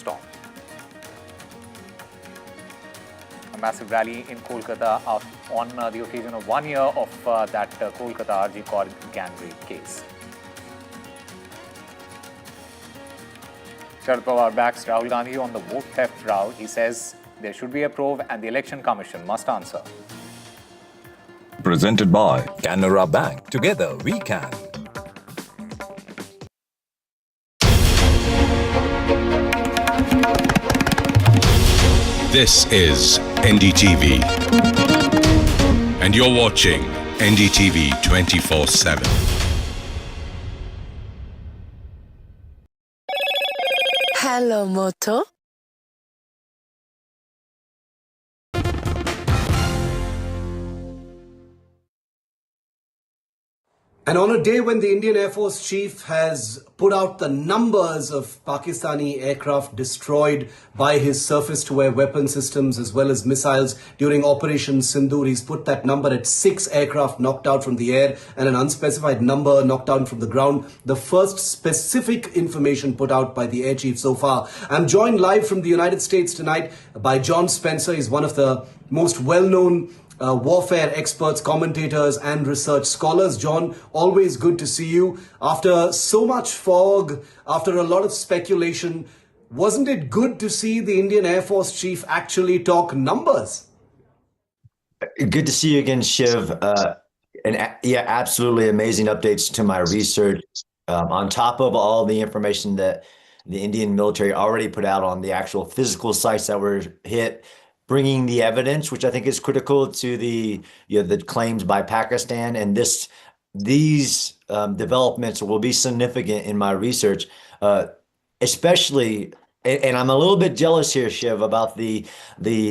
storm. A massive rally in Kolkata on the occasion of 1 year of that Kolkata RG Kar gang rape case. Sharad Pawar backs Rahul Gandhi on the vote theft row. He says there should be a probe and the Election Commission must answer. Presented by Canara Bank. Together we can. This is NDTV, and you're watching NDTV 24/7. Hello, Moto. And on a day when the Indian Air Force Chief has put out the numbers of Pakistani aircraft destroyed by his surface-to-air weapon systems as well as missiles during Operation Sindoor, he's put that number at 6 aircraft knocked out from the air and an unspecified number knocked down from the ground. The first specific information put out by the Air Chief so far. I'm joined live from the United States tonight by John Spencer. He's one of the most well-known warfare experts, commentators and research scholars. John, always good to see you. After so much fog, after a lot of speculation, wasn't it good to see the Indian Air Force Chief actually talk numbers? Good to see you again, Shiv. Yeah, absolutely amazing updates to my research. On top of all the information that the Indian military already put out on the actual physical sites that were hit, bringing the evidence, which I think is critical to the claims by Pakistan, and these developments will be significant in my research, especially. And I'm a little bit jealous here, Shiv, about the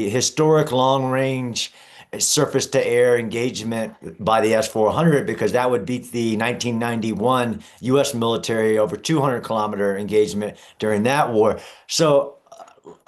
historic long-range surface-to-air engagement by the S-400, because that would beat the 1991 U.S. military over 200-kilometer engagement during that war. So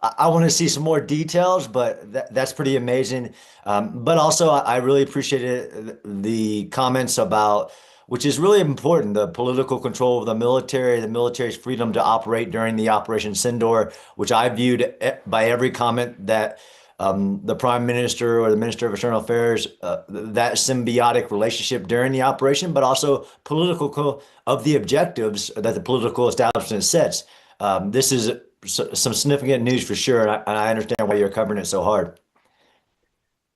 I want to see some more details, but that's pretty amazing. But also, I really appreciated the comments about, which is really important, the political control of the military's freedom to operate during the Operation Sindoor, which I viewed by every comment that the Prime Minister or the Minister of External Affairs, that symbiotic relationship during the operation, but also political of the objectives that the political establishment sets. This is some significant news for sure, and I understand why you're covering it so hard.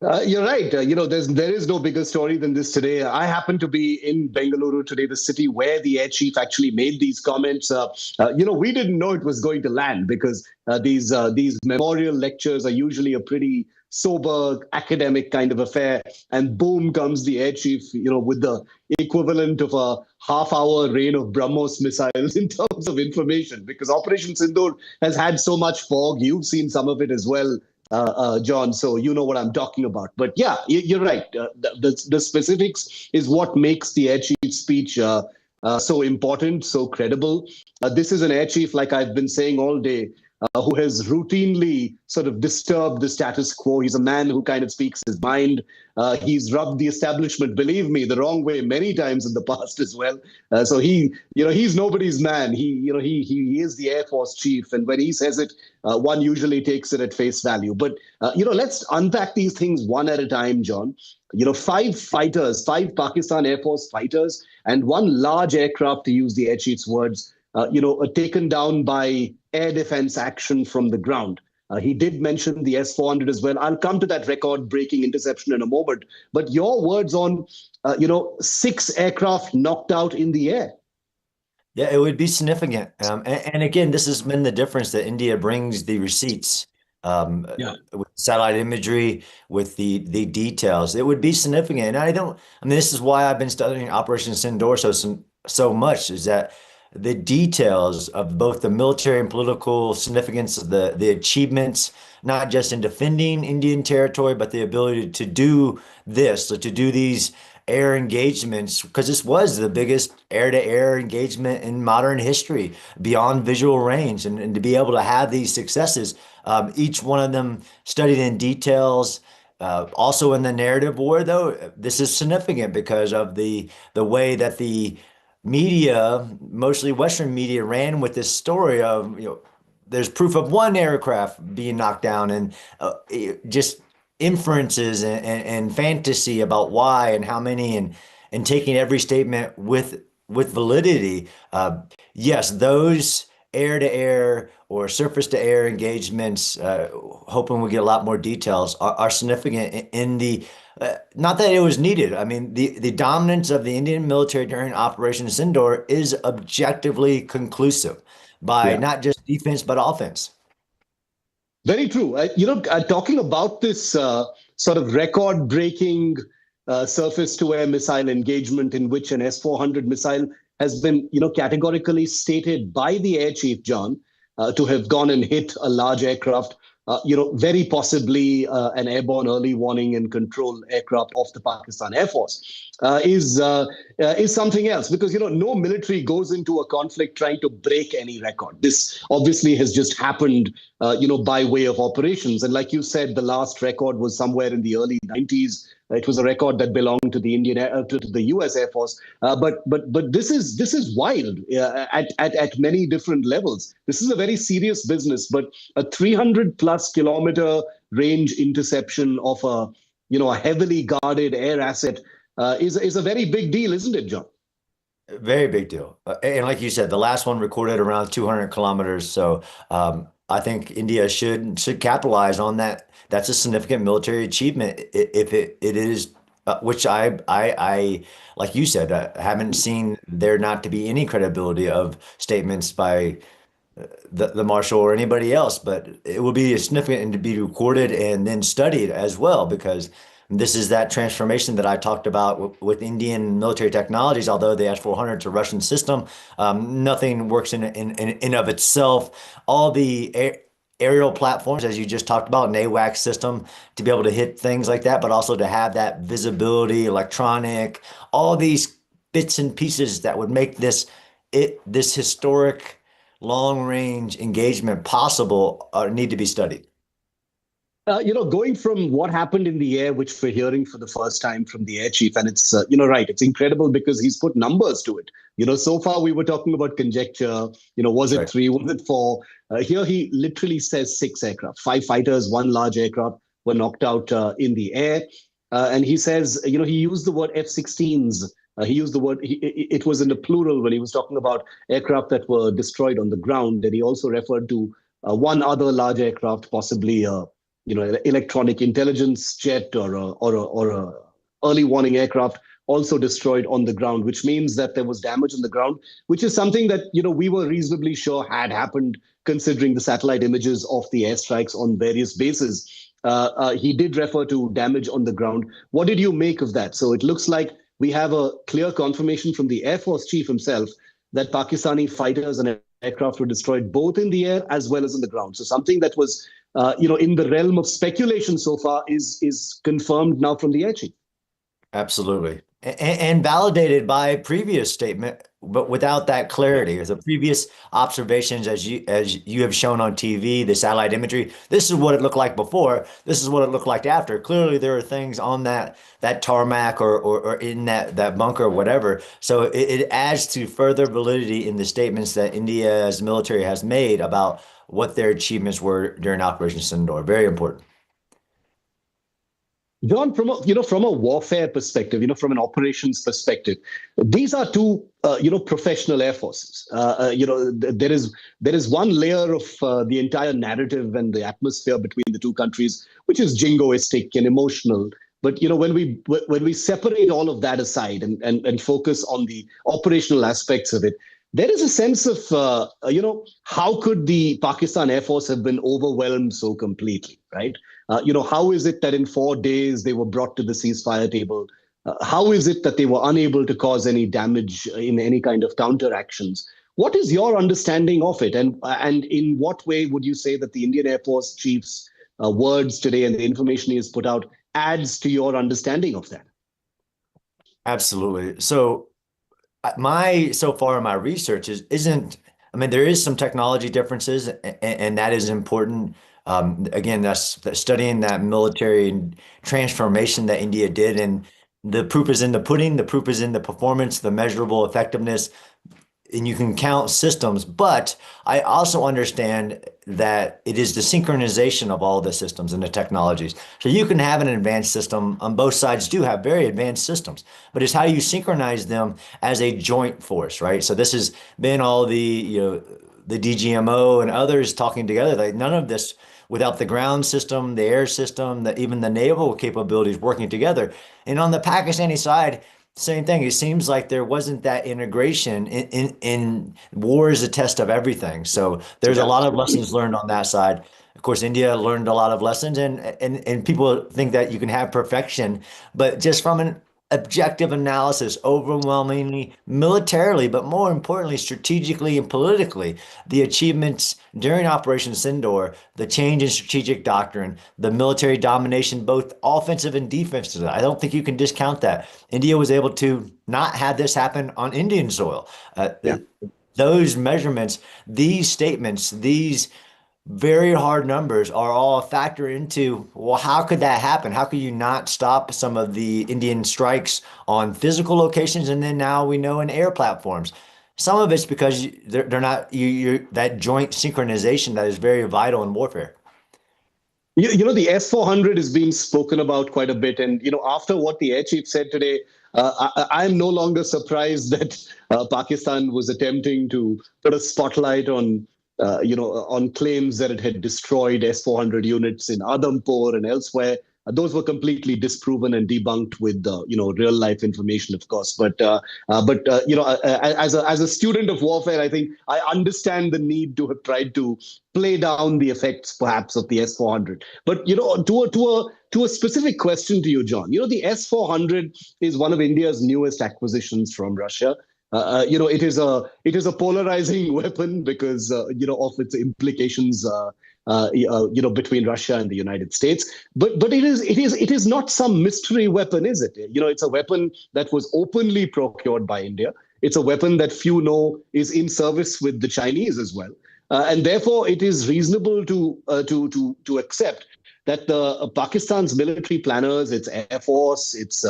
You're right. There is no bigger story than this today. I happen to be in Bengaluru today, the city where the air chief actually made these comments. We didn't know it was going to land, because these memorial lectures are usually a pretty sober academic kind of affair, and boom comes the air chief, with the equivalent of a half-hour rain of BrahMos missiles in terms of information, because Operation Sindoor has had so much fog. You've seen some of it as well, John, so you know what I'm talking about. But yeah, you're right. The specifics is what makes the air chief's speech so important, so credible. This is an air chief, like I've been saying all day, who has routinely sort of disturbed the status quo. He's a man who kind of speaks his mind. He's rubbed the establishment, believe me, the wrong way many times in the past as well. So he's nobody's man. He is the Air Force chief, and when he says it, one usually takes it at face value. But let's unpack these things one at a time, John. 5 Pakistan Air Force fighters, and 1 large aircraft, to use the air chief's words, taken down by air defense action from the ground. He did mention the S-400 as well. I'll come to that record-breaking interception in a moment. But your words on, 6 aircraft knocked out in the air. Yeah, it would be significant. And again, this has been the difference that India brings the receipts, with satellite imagery, with the details. It would be significant. And this is why I've been studying Operation Sindoor so much, is that the details of both the military and political significance of the achievements, not just in defending Indian territory, but the ability to do this, to do these air engagements, because this was the biggest air-to-air engagement in modern history beyond visual range, and to be able to have these successes, each one of them studied in details. Also in the narrative war, though, this is significant because of the way that the media, mostly Western media, ran with this story of there's proof of one aircraft being knocked down, and just inferences and fantasy about why and how many, and taking every statement with validity. Yes, those air-to-air or surface-to-air engagements, hoping we get a lot more details, are significant in the not that it was needed. I mean, the dominance of the Indian military during Operation Sindoor is objectively conclusive by Yeah. not just defense but offense. Very true. Talking about this sort of record-breaking surface-to-air missile engagement in which an S-400 missile has been, categorically stated by the air chief, John, to have gone and hit a large aircraft, very possibly an airborne early warning and control aircraft of the Pakistan Air Force, is something else. Because, no military goes into a conflict trying to break any record. This obviously has just happened, by way of operations. And like you said, the last record was somewhere in the early 90s. It was a record that belonged to the to the U.S. Air Force. But this is wild at many different levels. This is a very serious business. But a 300+ kilometer range interception of a heavily guarded air asset is a very big deal, isn't it, John? Very big deal. And like you said, the last one recorded around 200 kilometers. So I think India should capitalize on that. That's a significant military achievement if it is, which I like you said, haven't seen there not to be any credibility of statements by the marshal or anybody else, but it will be significant and to be recorded and then studied as well, because this is that transformation that I talked about with Indian military technologies. Although the S-400 is a Russian system, nothing works in of itself. All the aerial platforms, as you just talked about, an AWACS system to be able to hit things like that, but also to have that visibility, electronic, all these bits and pieces that would make this historic long-range engagement possible need to be studied. Going from what happened in the air, which we're hearing for the first time from the air chief, and it's, right, it's incredible because he's put numbers to it. So far we were talking about conjecture, was it Right. 3, was it 4? Here he literally says 6 aircraft, 5 fighters, 1 large aircraft were knocked out in the air. And he says, he used the word F-16s. He used the word, it was in the plural when he was talking about aircraft that were destroyed on the ground. And he also referred to 1 other large aircraft, possibly electronic intelligence jet or a early warning aircraft also destroyed on the ground, which means that there was damage on the ground, which is something that we were reasonably sure had happened, considering the satellite images of the airstrikes on various bases. He did refer to damage on the ground. What did you make of that? So it looks like we have a clear confirmation from the Air Force chief himself that Pakistani fighters and aircraft were destroyed both in the air as well as on the ground. So something that was in the realm of speculation so far is confirmed now from the air chief. Absolutely. And validated by previous statement, but without that clarity. The previous observations, as you have shown on TV, the satellite imagery, this is what it looked like before. This is what it looked like after. Clearly, there are things on that tarmac or in that bunker or whatever. So it adds to further validity in the statements that India's military has made about what their achievements were during Operation Sindoor. Very important. John, from a warfare perspective, from an operations perspective, these are two professional air forces. There is one layer of the entire narrative and the atmosphere between the two countries, which is jingoistic and emotional. But when we separate all of that aside and focus on the operational aspects of it, there is a sense of how could the Pakistan Air Force have been overwhelmed so completely, right? How is it that in 4 days they were brought to the ceasefire table? How is it that they were unable to cause any damage in any kind of counter actions? What is your understanding of it? And in what way would you say that the Indian Air Force chief's words today and the information he has put out adds to your understanding of that? Absolutely. So so far my research isn't, I mean, there is some technology differences and that is important. Again, that's studying that military transformation that India did, and the proof is in the pudding. The proof is in the performance, the measurable effectiveness. and you can count systems, but I also understand that it is the synchronization of all the systems and the technologies. So you can have an advanced system on both sides do have very advanced systems, but it's how you synchronize them as a joint force, right? So this has been all the DGMO and others talking together. Like none of this without the ground system, the air system, even the naval capabilities working together. And on the Pakistani side, same thing. It seems like there wasn't that integration in war is a test of everything. So there's a lot of lessons learned on that side. Of course, India learned a lot of lessons, and people think that you can have perfection, but just from an objective analysis, overwhelmingly militarily, but more importantly, strategically and politically, the achievements during Operation Sindoor, the change in strategic doctrine, the military domination, both offensive and defensive. I don't think you can discount that. India was able to not have this happen on Indian soil. Those measurements, these statements, these very hard numbers are all a factor into, well, how could that happen? How could you not stop some of the Indian strikes on physical locations? And then now we know in air platforms. Some of it's because they're not that joint synchronization that is very vital in warfare. The S-400 is being spoken about quite a bit. And, after what the air chief said today, I'm no longer surprised that Pakistan was attempting to put a spotlight on claims that it had destroyed S-400 units in Adampur and elsewhere. Those were completely disproven and debunked with real life information, of course. But as a student of warfare, I think I understand the need to have tried to play down the effects, perhaps, of the S-400. But to a specific question to you, John, the S-400 is one of India's newest acquisitions from Russia. It is a polarizing weapon because of its implications between Russia and the United States. But it is not some mystery weapon, is it? It's a weapon that was openly procured by India. It's a weapon that few know is in service with the Chinese as well, and therefore it is reasonable to accept that Pakistan's military planners, its air force, its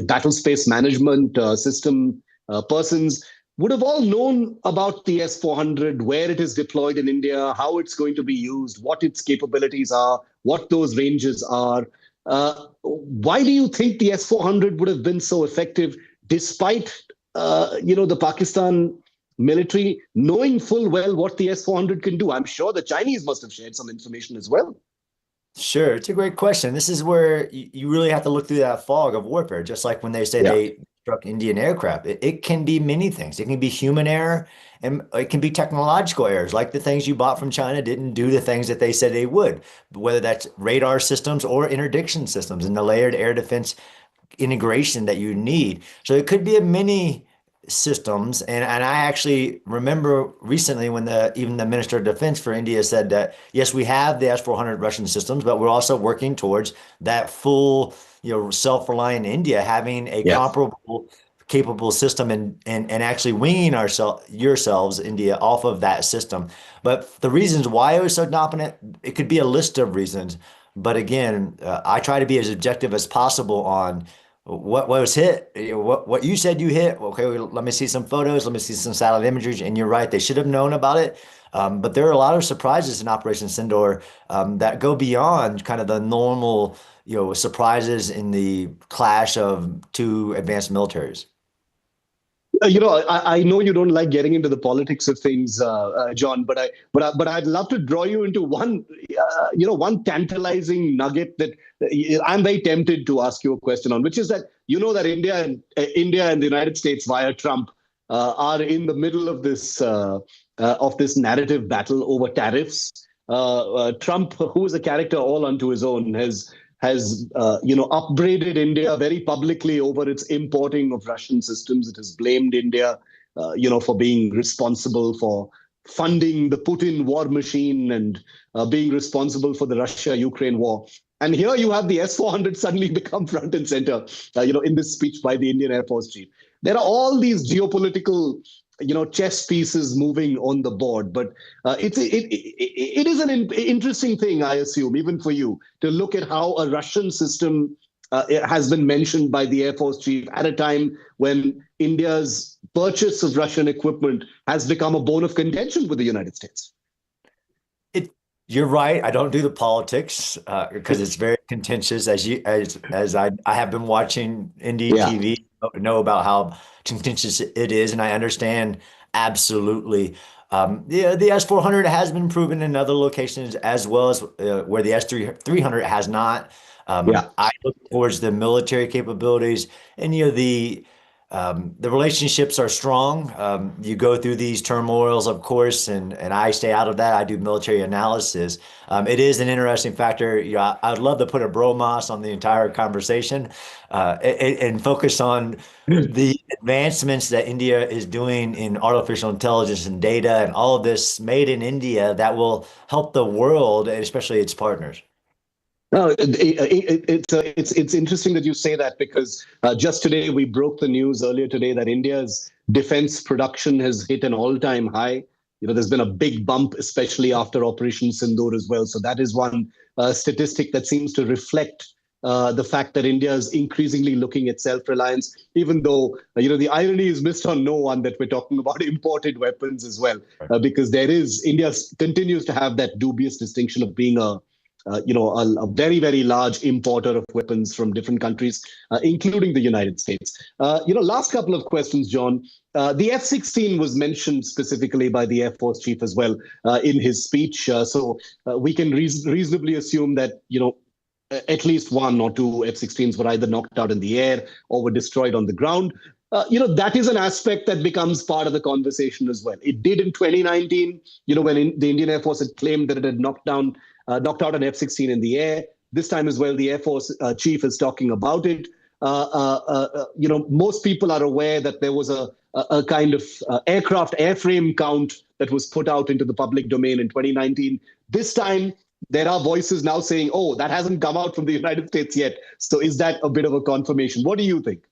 battle space management system. Persons would have all known about the S-400, where it is deployed in India, how it's going to be used, what its capabilities are, what those ranges are. Why do you think the S-400 would have been so effective despite, the Pakistan military knowing full well what the S-400 can do? I'm sure the Chinese must have shared some information as well. Sure, it's a great question. This is where you really have to look through that fog of warfare, just like when they say they struck Indian aircraft. It can be many things. It can be human error, and it can be technological errors, like the things you bought from China didn't do the things that they said they would, whether that's radar systems or interdiction systems and the layered air defense integration that you need. So it could be a many systems. And I actually remember recently when even the Minister of Defense for India said that, yes, we have the S-400 Russian systems, but we're also working towards that full, self-reliant India having a comparable, capable system and actually winging yourselves, India, off of that system. But the reasons why it was so dominant, it could be a list of reasons. But again, I try to be as objective as possible on what was hit, what you said you hit. Okay, let me see some photos, let me see some satellite imagery, and you're right, they should have known about it. But there are a lot of surprises in Operation Sindoor that go beyond kind of the normal, surprises in the clash of two advanced militaries. I know you don't like getting into the politics of things, John, but I'd love to draw you into one tantalizing nugget that I'm very tempted to ask you a question on, which is that that India and the United States via Trump are in the middle of this narrative battle over tariffs. Trump, who is a character all unto his own, has upbraided India very publicly over its importing of Russian systems. It has blamed India, for being responsible for funding the Putin war machine and being responsible for the Russia-Ukraine war. And here you have the S-400 suddenly become front and center, in this speech by the Indian Air Force chief. There are all these geopolitical chess pieces moving on the board. But it is an interesting thing, I assume, even for you, to look at how a Russian system it has been mentioned by the Air Force chief at a time when India's purchase of Russian equipment has become a bone of contention with the United States. You're right. I don't do the politics because it's very contentious. As I have been watching NDTV, know about how contentious it is, and I understand absolutely. The S-400 has been proven in other locations as well as where the S-300 has not. I look towards the military capabilities, and the relationships are strong. You go through these turmoils, of course, and I stay out of that. I do military analysis. It is an interesting factor. I'd love to put a bromos on the entire conversation and focus on the advancements that India is doing in artificial intelligence and data and all of this made in India that will help the world, and especially its partners. No, it's interesting that you say that because just today we broke the news earlier today that India's defense production has hit an all-time high. There's been a big bump, especially after Operation Sindoor as well. So that is one statistic that seems to reflect the fact that India is increasingly looking at self-reliance, even though, the irony is missed on no one that we're talking about imported weapons as well, because India continues to have that dubious distinction of being a very, very large importer of weapons from different countries, including the United States. Last couple of questions, John. The F-16 was mentioned specifically by the Air Force chief as well in his speech. So we can reasonably assume that, at least one or two F-16s were either knocked out in the air or were destroyed on the ground. That is an aspect that becomes part of the conversation as well. It did in 2019, when the Indian Air Force had claimed that it had knocked out an F-16 in the air. This time as well, the Air Force chief is talking about it. Most people are aware that there was a kind of aircraft airframe count that was put out into the public domain in 2019. This time, there are voices now saying, oh, that hasn't come out from the United States yet. So is that a bit of a confirmation? What do you think?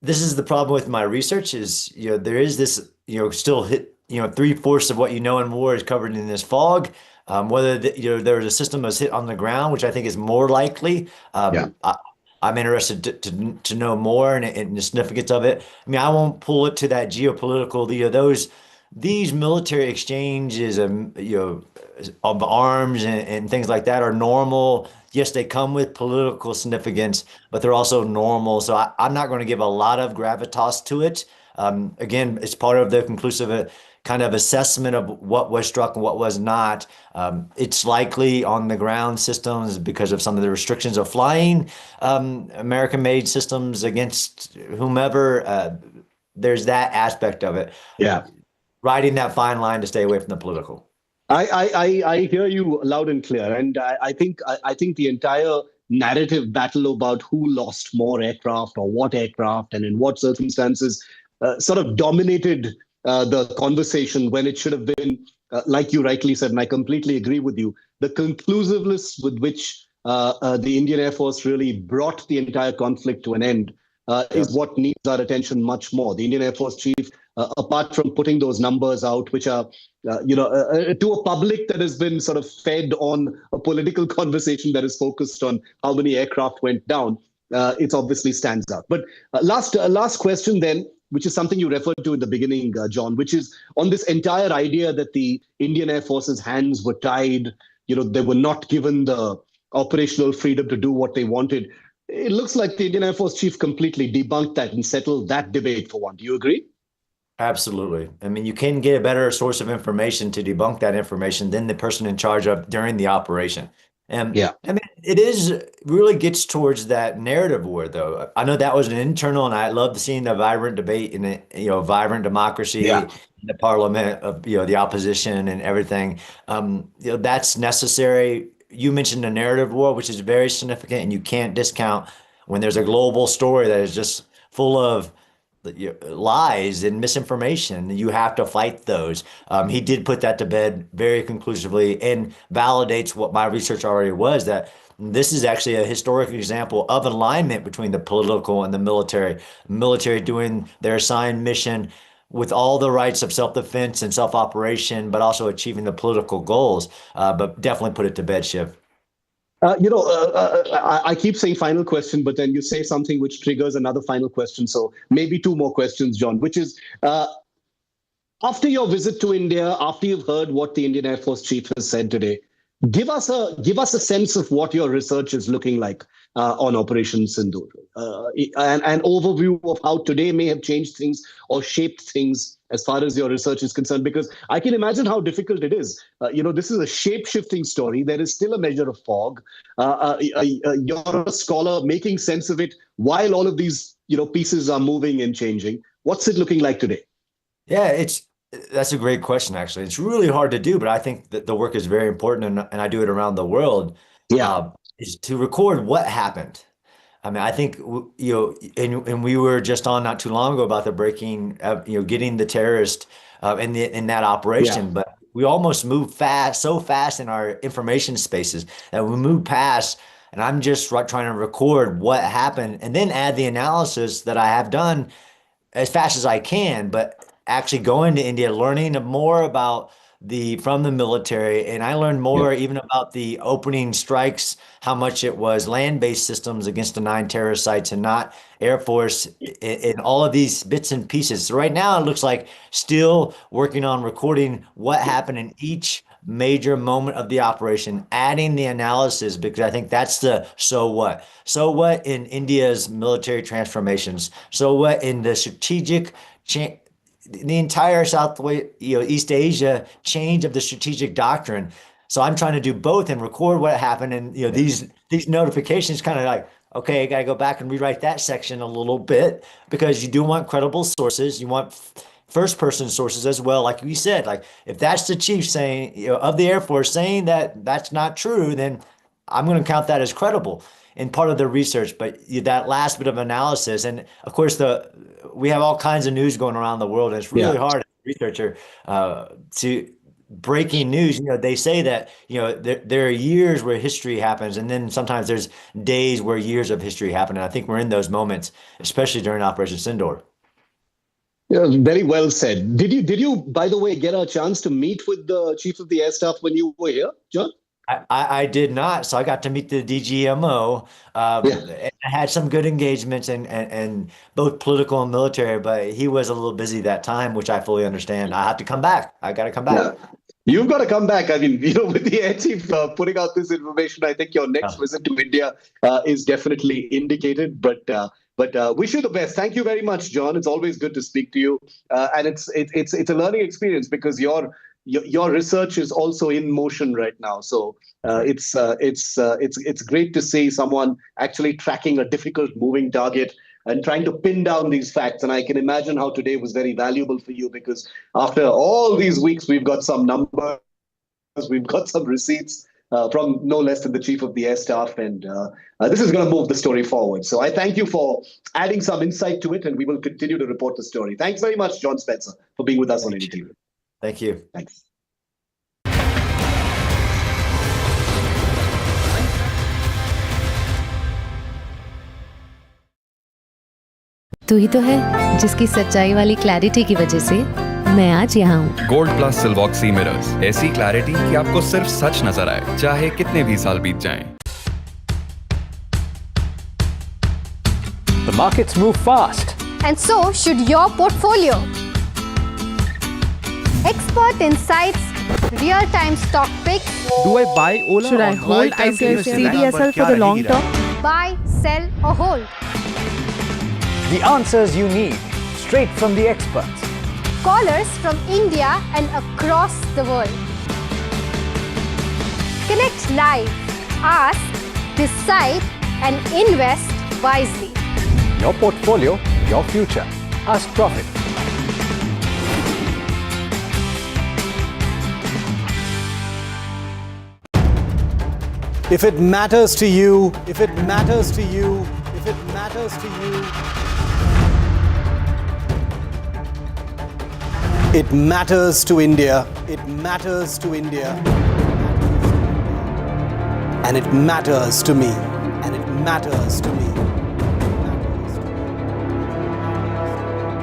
This is the problem with my research is, there is this, still hit, 3/4 of what you know in war is covered in this fog. Whether there's a system that's hit on the ground, which I think is more likely. I'm interested to know more and the significance of it. I mean, I won't pull it to that geopolitical, these military exchanges, of arms and things like that are normal. Yes, they come with political significance, but they're also normal. So I'm not going to give a lot of gravitas to it. Again, it's part of the conclusive kind of assessment of what was struck and what was not. It's likely on the ground systems because of some of the restrictions of flying American-made systems against whomever. There's that aspect of it. Yeah. Riding that fine line to stay away from the political. I hear you loud and clear, and I think the entire narrative battle about who lost more aircraft or what aircraft and in what circumstances sort of dominated the conversation when it should have been, like you rightly said, and I completely agree with you, the conclusiveness with which the Indian Air Force really brought the entire conflict to an end is what needs our attention much more. The Indian Air Force chief, apart from putting those numbers out, which are, to a public that has been sort of fed on a political conversation that is focused on how many aircraft went down, it obviously stands out. But last question then, which is something you referred to in the beginning, John, which is on this entire idea that the Indian Air Force's hands were tied, they were not given the operational freedom to do what they wanted. It looks like the Indian Air Force chief completely debunked that and settled that debate for one. Do you agree? Absolutely. I mean, you can get a better source of information to debunk that information than the person in charge of during the operation. And yeah, I mean, really gets towards that narrative war, though. I know that was an internal, and I love seeing the vibrant debate in a vibrant democracy, in the parliament of the opposition and everything. That's necessary. You mentioned the narrative war, which is very significant, and you can't discount when there's a global story that is just full of lies and misinformation. You have to fight those. He did put that to bed very conclusively and validates what my research already was, that this is actually a historic example of alignment between the political and the military. Military doing their assigned mission with all the rights of self-defense and self-operation, but also achieving the political goals. But definitely put it to bed, Shiv. I keep saying final question, but then you say something which triggers another final question. So maybe two more questions, John, which is after your visit to India, after you've heard what the Indian Air Force Chief has said today, give us a sense of what your research is looking like on Operation Sindoor, and an overview of how today may have changed things or shaped things as far as your research is concerned. Because I can imagine how difficult it is. This is a shape-shifting story. There is still a measure of fog. You're a scholar making sense of it while all of these pieces are moving and changing. What's it looking like today? Yeah, that's a great question, actually. It's really hard to do, but I think that the work is very important, and I do it around the world. Yeah. Is to record what happened. I mean, I think and we were just on not too long ago about the breaking, getting the terrorist in that operation, Yeah. but we almost moved so fast in our information spaces that we moved past. And I'm just trying to record what happened and then add the analysis that I have done as fast as I can, but actually going to India, learning more about from the military, and I learned more even about the opening strikes, how much it was land-based systems against the 9 terrorist sites and not Air Force, in all of these bits and pieces. So right now it looks like still working on recording what happened in each major moment of the operation, adding the analysis, because I think that's the so what. So what in India's military transformations? So what in the strategic the entire East Asia change of the strategic doctrine. So I'm trying to do both and record what happened. And these notifications kind of like, okay, I got to go back and rewrite that section a little bit, because you do want credible sources. You want first person sources as well. Like you said, like if that's the chief saying, of the Air Force saying that that's not true, then I'm going to count that as credible in part of the research. But that last bit of analysis, and of course we have all kinds of news going around the world, and it's really hard as a researcher to breaking news. They say that there are years where history happens, and then sometimes there's days where years of history happen. And I think we're in those moments, especially during Operation Sindoor. Yeah, very well said. Did you, by the way, get a chance to meet with the Chief of the Air Staff when you were here, John? I did not, so I got to meet the DGMO. I had some good engagements and both political and military, but he was a little busy that time, which I fully understand. I have to come back. I got to come back. Yeah. You've got to come back. I mean, with the Air Chief putting out this information, I think your next visit to India is definitely indicated. But wish you the best. Thank you very much, John. It's always good to speak to you, and it's a learning experience, because your research is also in motion right now. So it's great to see someone actually tracking a difficult moving target and trying to pin down these facts. And I can imagine how today was very valuable for you, because after all these weeks, we've got some numbers, we've got some receipts from no less than the Chief of the Air Staff. And this is going to move the story forward. So I thank you for adding some insight to it, and we will continue to report the story. Thanks very much, John Spencer, for being with us on NDTV. Thank you. Thanks. तू ही तो है जिसकी सच्चाई वाली clarity की वजह से मैं आज यहाँ हूँ। गोल्ड प्लस सिल्वॉक्सी मिरर्स, ऐसी क्लैरिटी कि आपको सिर्फ सच नजर आए, चाहे कितने भी साल बीत जाएं। The markets move fast. And so should your portfolio. Expert insights, real-time stock picks. Do I buy Ola? Should I hold CDSL for the long term? Buy, sell or hold. The answers you need, straight from the experts. Callers from India and across the world. Connect live, ask, decide and invest wisely. Your portfolio, your future. Ask Profit. If it matters to you, if it matters to you, if it matters to you, it matters to India. It matters to India. And it matters to me. And it matters to me.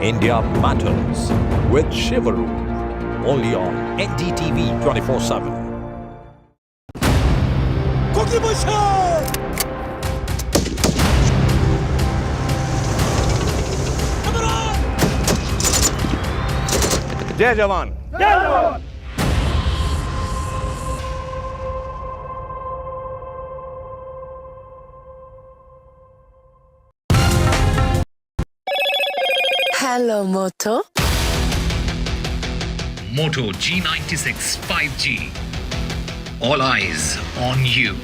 India Matters with Shiv, only on NDTV 24/7. जय जवान। Hello, Moto. Moto G96 5G. All eyes on you.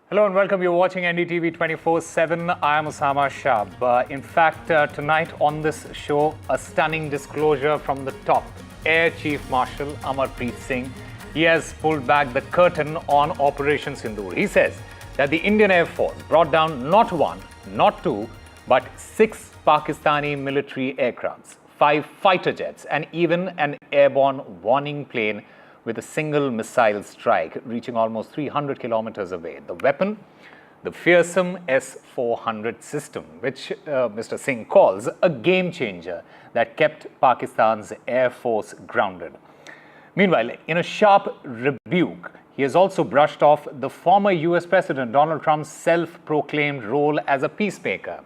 Hello and welcome. You're watching NDTV 24/7. I am Osama Shah. In fact, tonight on this show, a stunning disclosure from the top. Air Chief Marshal Amarpreet Singh, he has pulled back the curtain on Operation Sindoor. He says that the Indian Air Force brought down not one, not two, but 6 Pakistani military aircrafts, 5 fighter jets, and even an airborne warning plane with a single missile strike, reaching almost 300 kilometers away. The weapon, the fearsome S-400 system, which Mr. Singh calls a game changer that kept Pakistan's Air Force grounded. Meanwhile, in a sharp rebuke, he has also brushed off the former US President Donald Trump's self-proclaimed role as a peacemaker.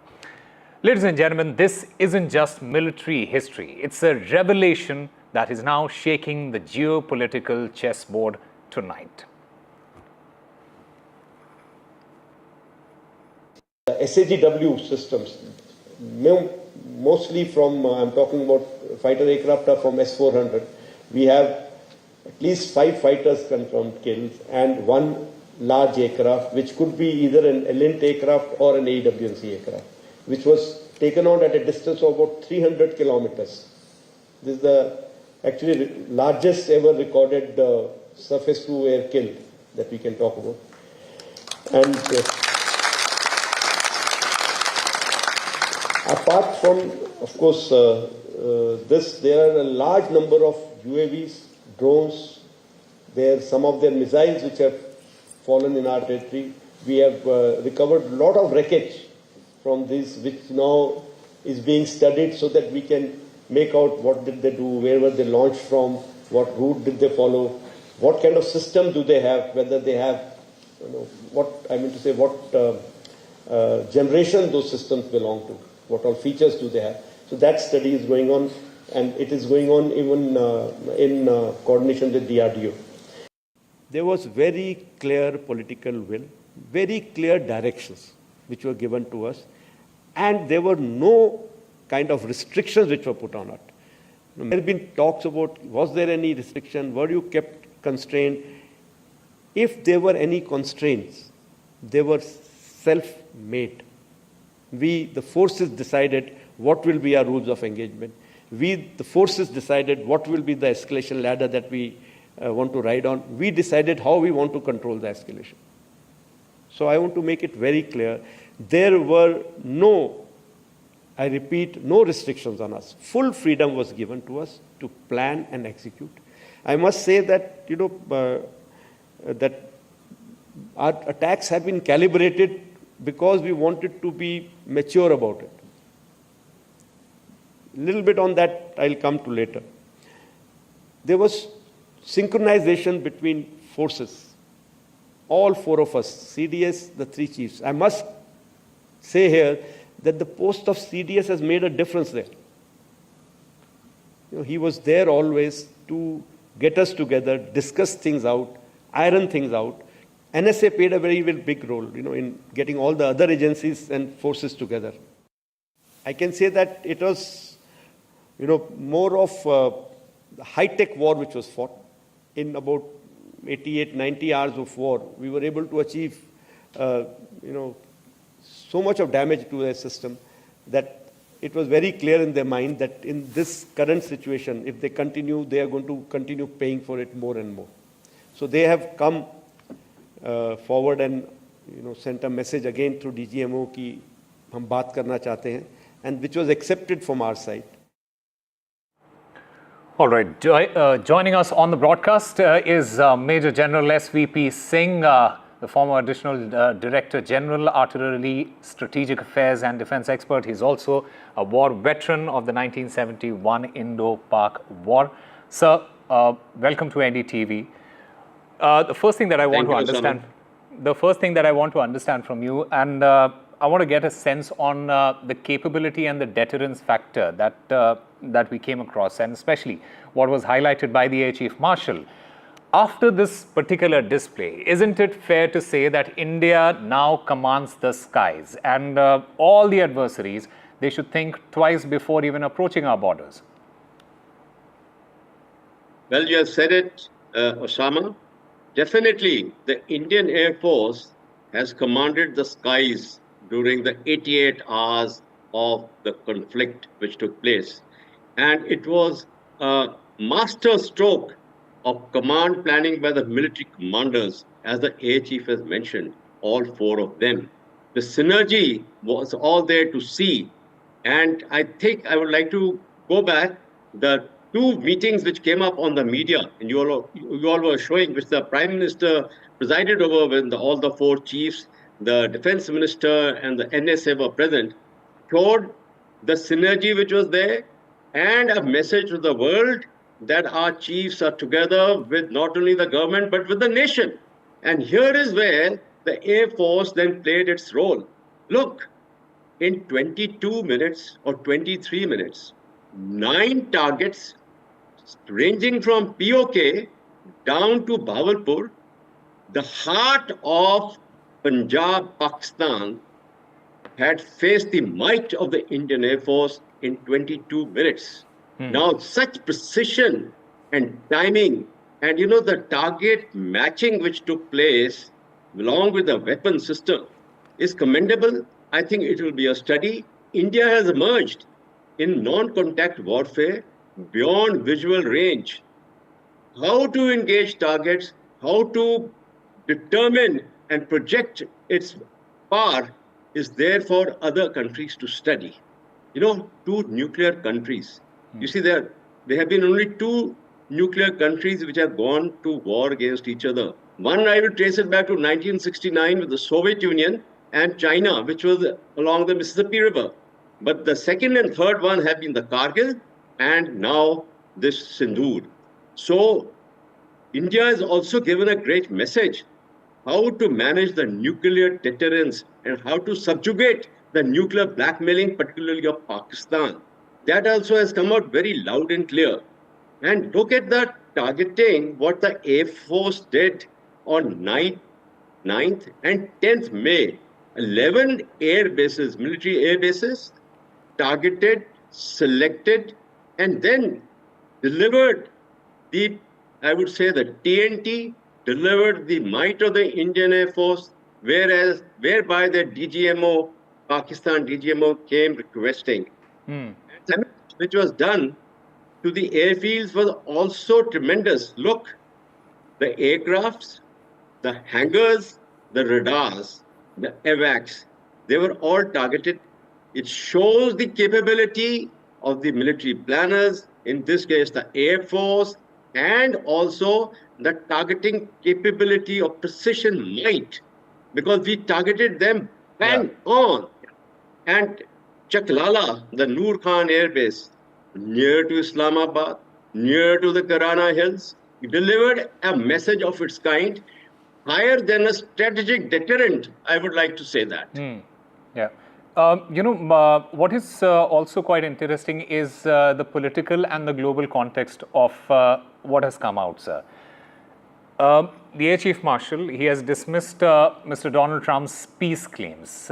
Ladies and gentlemen, this isn't just military history. It's a revelation that is now shaking the geopolitical chessboard tonight. SAGW systems, mostly from, I'm talking about fighter aircraft are from S-400. We have at least 5 fighters confirmed kills and 1 large aircraft, which could be either an Elint aircraft or an AWNC aircraft, which was taken out at a distance of about 300 kilometers. This is the actually largest ever recorded surface-to-air kill that we can talk about. And apart from, of course, this, there are a large number of UAVs, drones. There are some of their missiles which have fallen in our territory. We have recovered a lot of wreckage from this, which now is being studied so that we can make out what did they do, where were they launched from, what route did they follow, what kind of system do they have, whether they have, what generation those systems belong to, what all features do they have. So that study is going on, and it is going on even in coordination with DRDO. There was very clear political will, very clear directions which were given to us, and there were no kind of restrictions which were put on it. There have been talks about, was there any restriction, were you kept constrained? If there were any constraints, they were self-made. We, the forces, decided what will be our rules of engagement. We, the forces, decided what will be the escalation ladder that we want to ride on. We decided how we want to control the escalation. So I want to make it very clear, there were no, I repeat, no restrictions on us. Full freedom was given to us to plan and execute. I must say that, that our attacks have been calibrated because we wanted to be mature about it. A little bit on that I'll come to later. There was synchronization between forces. All 4 of us, CDS, the 3 chiefs. I must say here that the post of CDS has made a difference there. He was there always to get us together, discuss things out, iron things out, NSA played a very, very big role, in getting all the other agencies and forces together. I can say that it was, more of the high-tech war which was fought. In about 88, 90 hours of war, we were able to achieve, so much of damage to their system that it was very clear in their mind that in this current situation, if they continue, they are going to continue paying for it more and more. So they have come forward and sent a message again through DGMO कि हम बात करना चाहते हैं, and which was accepted from our side. All right. Joining us on the broadcast is Major General SVP Singh, the former Additional Director General, Artillery, Strategic Affairs and Defense Expert. He's also a war veteran of the 1971 Indo-Pak War. Sir, welcome to NDTV. The first thing that I want to understand from you, and I want to get a sense on the capability and the deterrence factor that we came across, and especially what was highlighted by the Air Chief Marshal. After this particular display, isn't it fair to say that India now commands the skies, and all the adversaries, they should think twice before even approaching our borders? Well, you have said it, Osama. Definitely, the Indian Air Force has commanded the skies during the 88 hours of the conflict which took place. And it was a master stroke of command planning by the military commanders, as the Air Chief has mentioned, all four of them. The synergy was all there to see. And I think I would like to go back, the two meetings which came up on the media, and you all were showing, which the Prime Minister presided over when all the four chiefs, the Defense Minister and the NSA were present, showed the synergy which was there and a message to the world that our chiefs are together with not only the government but with the nation. And here is where the Air Force then played its role. Look, in 22 minutes or 23 minutes, 9 targets ranging from POK down to Bahawalpur, the heart of Punjab, Pakistan, had faced the might of the Indian Air Force in 22 minutes. Now, such precision and timing and, the target matching which took place along with the weapon system is commendable. I think it will be a study. India has emerged in non-contact warfare beyond visual range. How to engage targets, how to determine and project its power is there for other countries to study. 2 nuclear countries. You see, there have been only 2 nuclear countries which have gone to war against each other. One, I will trace it back to 1969 with the Soviet Union and China, which was along the Mississippi River. But the second and third one have been the Kargil and now this Sindoor. So India has also given a great message how to manage the nuclear deterrence and how to subjugate the nuclear blackmailing, particularly of Pakistan. That also has come out very loud and clear. And look at the targeting, what the Air Force did on 9th and 10th May. 11 air bases, military air bases, targeted, selected, and then delivered the TNT, delivered the might of the Indian Air Force, whereby the DGMO, Pakistan DGMO came requesting. Which was done to the airfields was also tremendous. Look, the aircrafts, the hangars, the radars, the AWACS, they were all targeted. It shows the capability of the military planners, in this case the Air Force, and also the targeting capability of precision might, because we targeted them bang on. And Chaklala, the Noor Khan Air Base, near to Islamabad, near to the Karana Hills, delivered a message of its kind, higher than a strategic deterrent, I would like to say that. What is also quite interesting is the political and the global context of what has come out, sir. The Air Chief Marshal, he has dismissed Mr. Donald Trump's peace claims.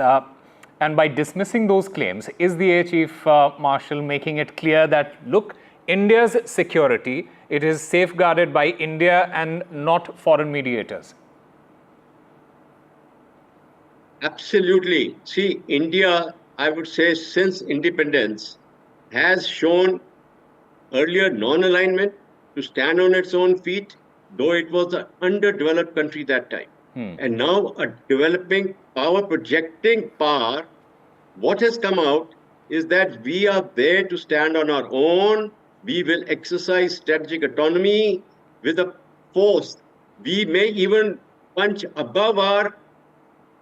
And by dismissing those claims, is the Air Chief Marshal making it clear that, look, India's security, it is safeguarded by India and not foreign mediators? Absolutely. See, India, I would say, since independence, has shown earlier non-alignment to stand on its own feet, though it was an underdeveloped country that time. And now a developing power, projecting power, what has come out is that we are there to stand on our own. We will exercise strategic autonomy with a force. We may even punch above our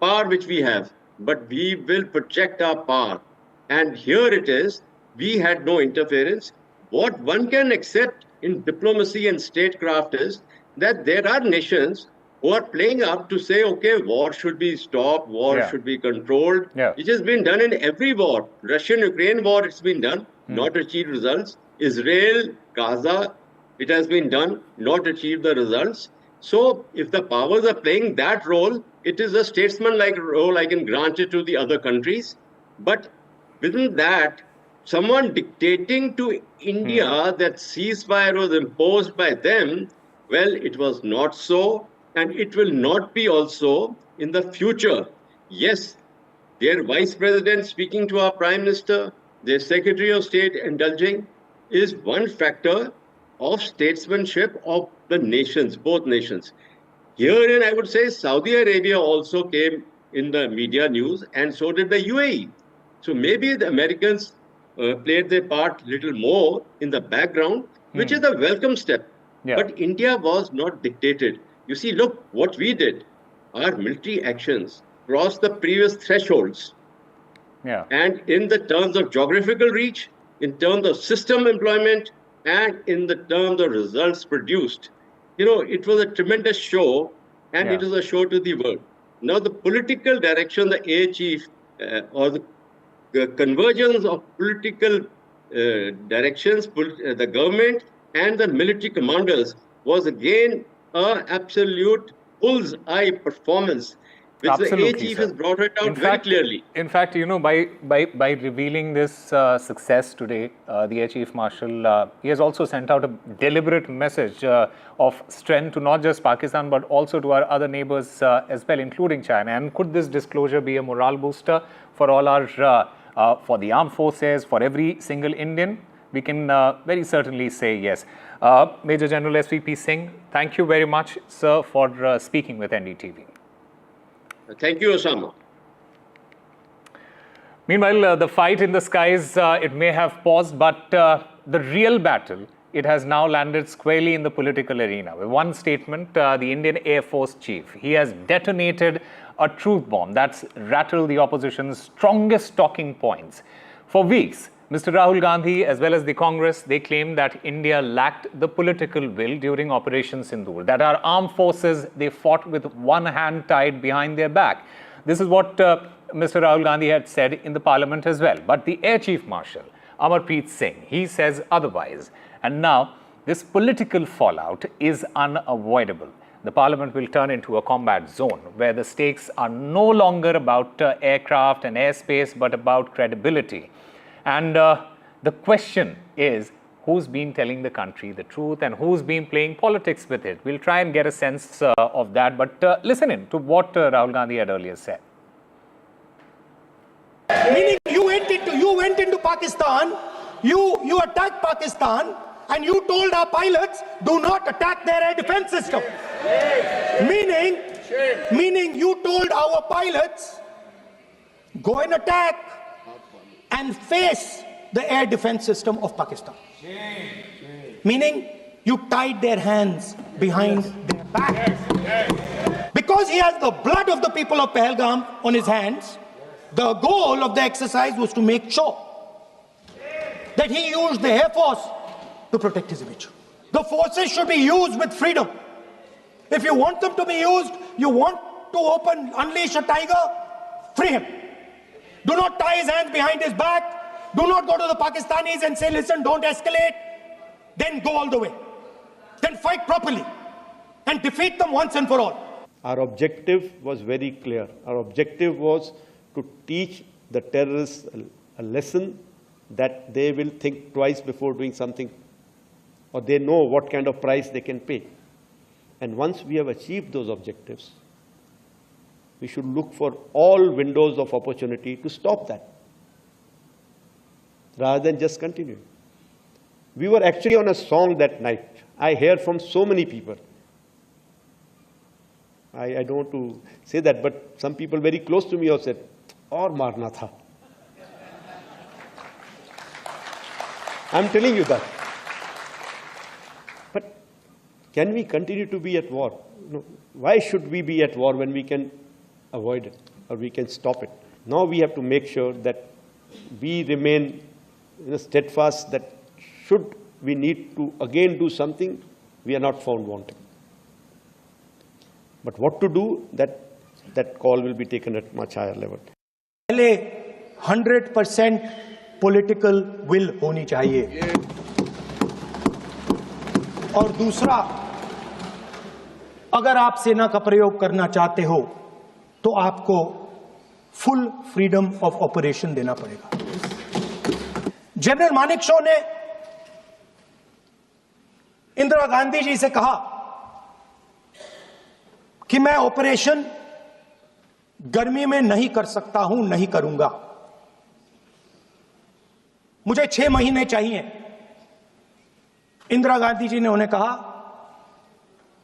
power which we have, but we will project our power. And here it is, we had no interference. What one can accept in diplomacy and statecraft is that there are nations who are playing up to say, okay, war should be stopped, war should be controlled. It has been done in every war. Russian-Ukraine war, it's been done, not achieved results. Israel, Gaza, it has been done, not achieved the results. So if the powers are playing that role, it is a statesman-like role. I can grant it to the other countries. But within that, someone dictating to India that ceasefire was imposed by them, well, it was not so, and it will not be also in the future. Yes, their vice president speaking to our prime minister, their secretary of state indulging, is one factor of statesmanship of the nations, both nations. Herein, I would say Saudi Arabia also came in the media news, and so did the UAE. So maybe the Americans played their part a little more in the background, which is a welcome step. But India was not dictated. You see, look, what we did, our military actions crossed the previous thresholds. And in the terms of geographical reach, in terms of system employment, and in the terms of results produced, you know, it was a tremendous show, and it was a show to the world. Now, the political direction, the Air Chief, or the convergence of political directions, the government and the military commanders was again an absolute bull's-eye performance, which the Air Chief has brought it out very clearly. In fact, you know, by revealing this success today, the Air Chief Marshal, he has also sent out a deliberate message of strength to not just Pakistan, but also to our other neighbors as well, including China. And could this disclosure be a morale booster for all our, for the armed forces, for every single Indian? We can very certainly say yes. Major General SVP Singh, thank you very much, sir, for speaking with NDTV. Thank you, Osama. Meanwhile, the fight in the skies, it may have paused, but the real battle, it has now landed squarely in the political arena. With one statement, the Indian Air Force Chief, he has detonated a truth bomb that's rattled the opposition's strongest talking points. For weeks, Mr. Rahul Gandhi, as well as the Congress, they claimed that India lacked the political will during Operation Sindoor, that our armed forces, they fought with one hand tied behind their back. This is what Mr. Rahul Gandhi had said in the parliament as well. But the Air Chief Marshal, Amarpreet Singh, he says otherwise. And now, this political fallout is unavoidable. The parliament will turn into a combat zone where the stakes are no longer about aircraft and airspace, but about credibility. And the question is, who's been telling the country the truth and who's been playing politics with it? We'll try and get a sense of that. But listen in to what Rahul Gandhi had earlier said. Meaning you went into Pakistan, you attacked Pakistan, and you told our pilots, do not attack their air defense system. Meaning you told our pilots, go and attack and face the air defense system of Pakistan. Meaning, you tied their hands behind their back. Because he has the blood of the people of Pahalgam on his hands, the goal of the exercise was to make sure that he used the Air Force to protect his image. The forces should be used with freedom. If you want them to be used, you want to unleash a tiger, free him. Do not tie his hands behind his back. Do not go to the Pakistanis and say, listen, don't escalate. Then go all the way. Then fight properly. and defeat them once and for all. Our objective was very clear. Our objective was to teach the terrorists a lesson that they will think twice before doing something, or they know what kind of price they can pay. And once we have achieved those objectives, we should look for all windows of opportunity to stop that, rather than just continue. We were actually on a song that night. I hear from so many people. I don't want to say that, but some people very close to me have said, "Aur marna tha." I'm telling you that. But can we continue to be at war? No. Why should we be at war when we can avoid it or we can stop it? Now we have to make sure that we remain steadfast, that should we need to again do something, we are not found wanting. But what to do, that call will be taken at much higher level. पहले 100% political will होनी चाहिए, और दूसरा, अगर आप सेना का प्रयोग करना चाहते हो तो आपको फुल फ्रीडम ऑफ ऑपरेशन देना पड़ेगा। जनरल मानेकशॉ ने इंदिरा गांधी जी से कहा कि मैं ऑपरेशन गर्मी में नहीं कर सकता हूं, नहीं करूंगा, मुझे 6 महीने चाहिए। इंदिरा गांधी जी ने उन्हें कहा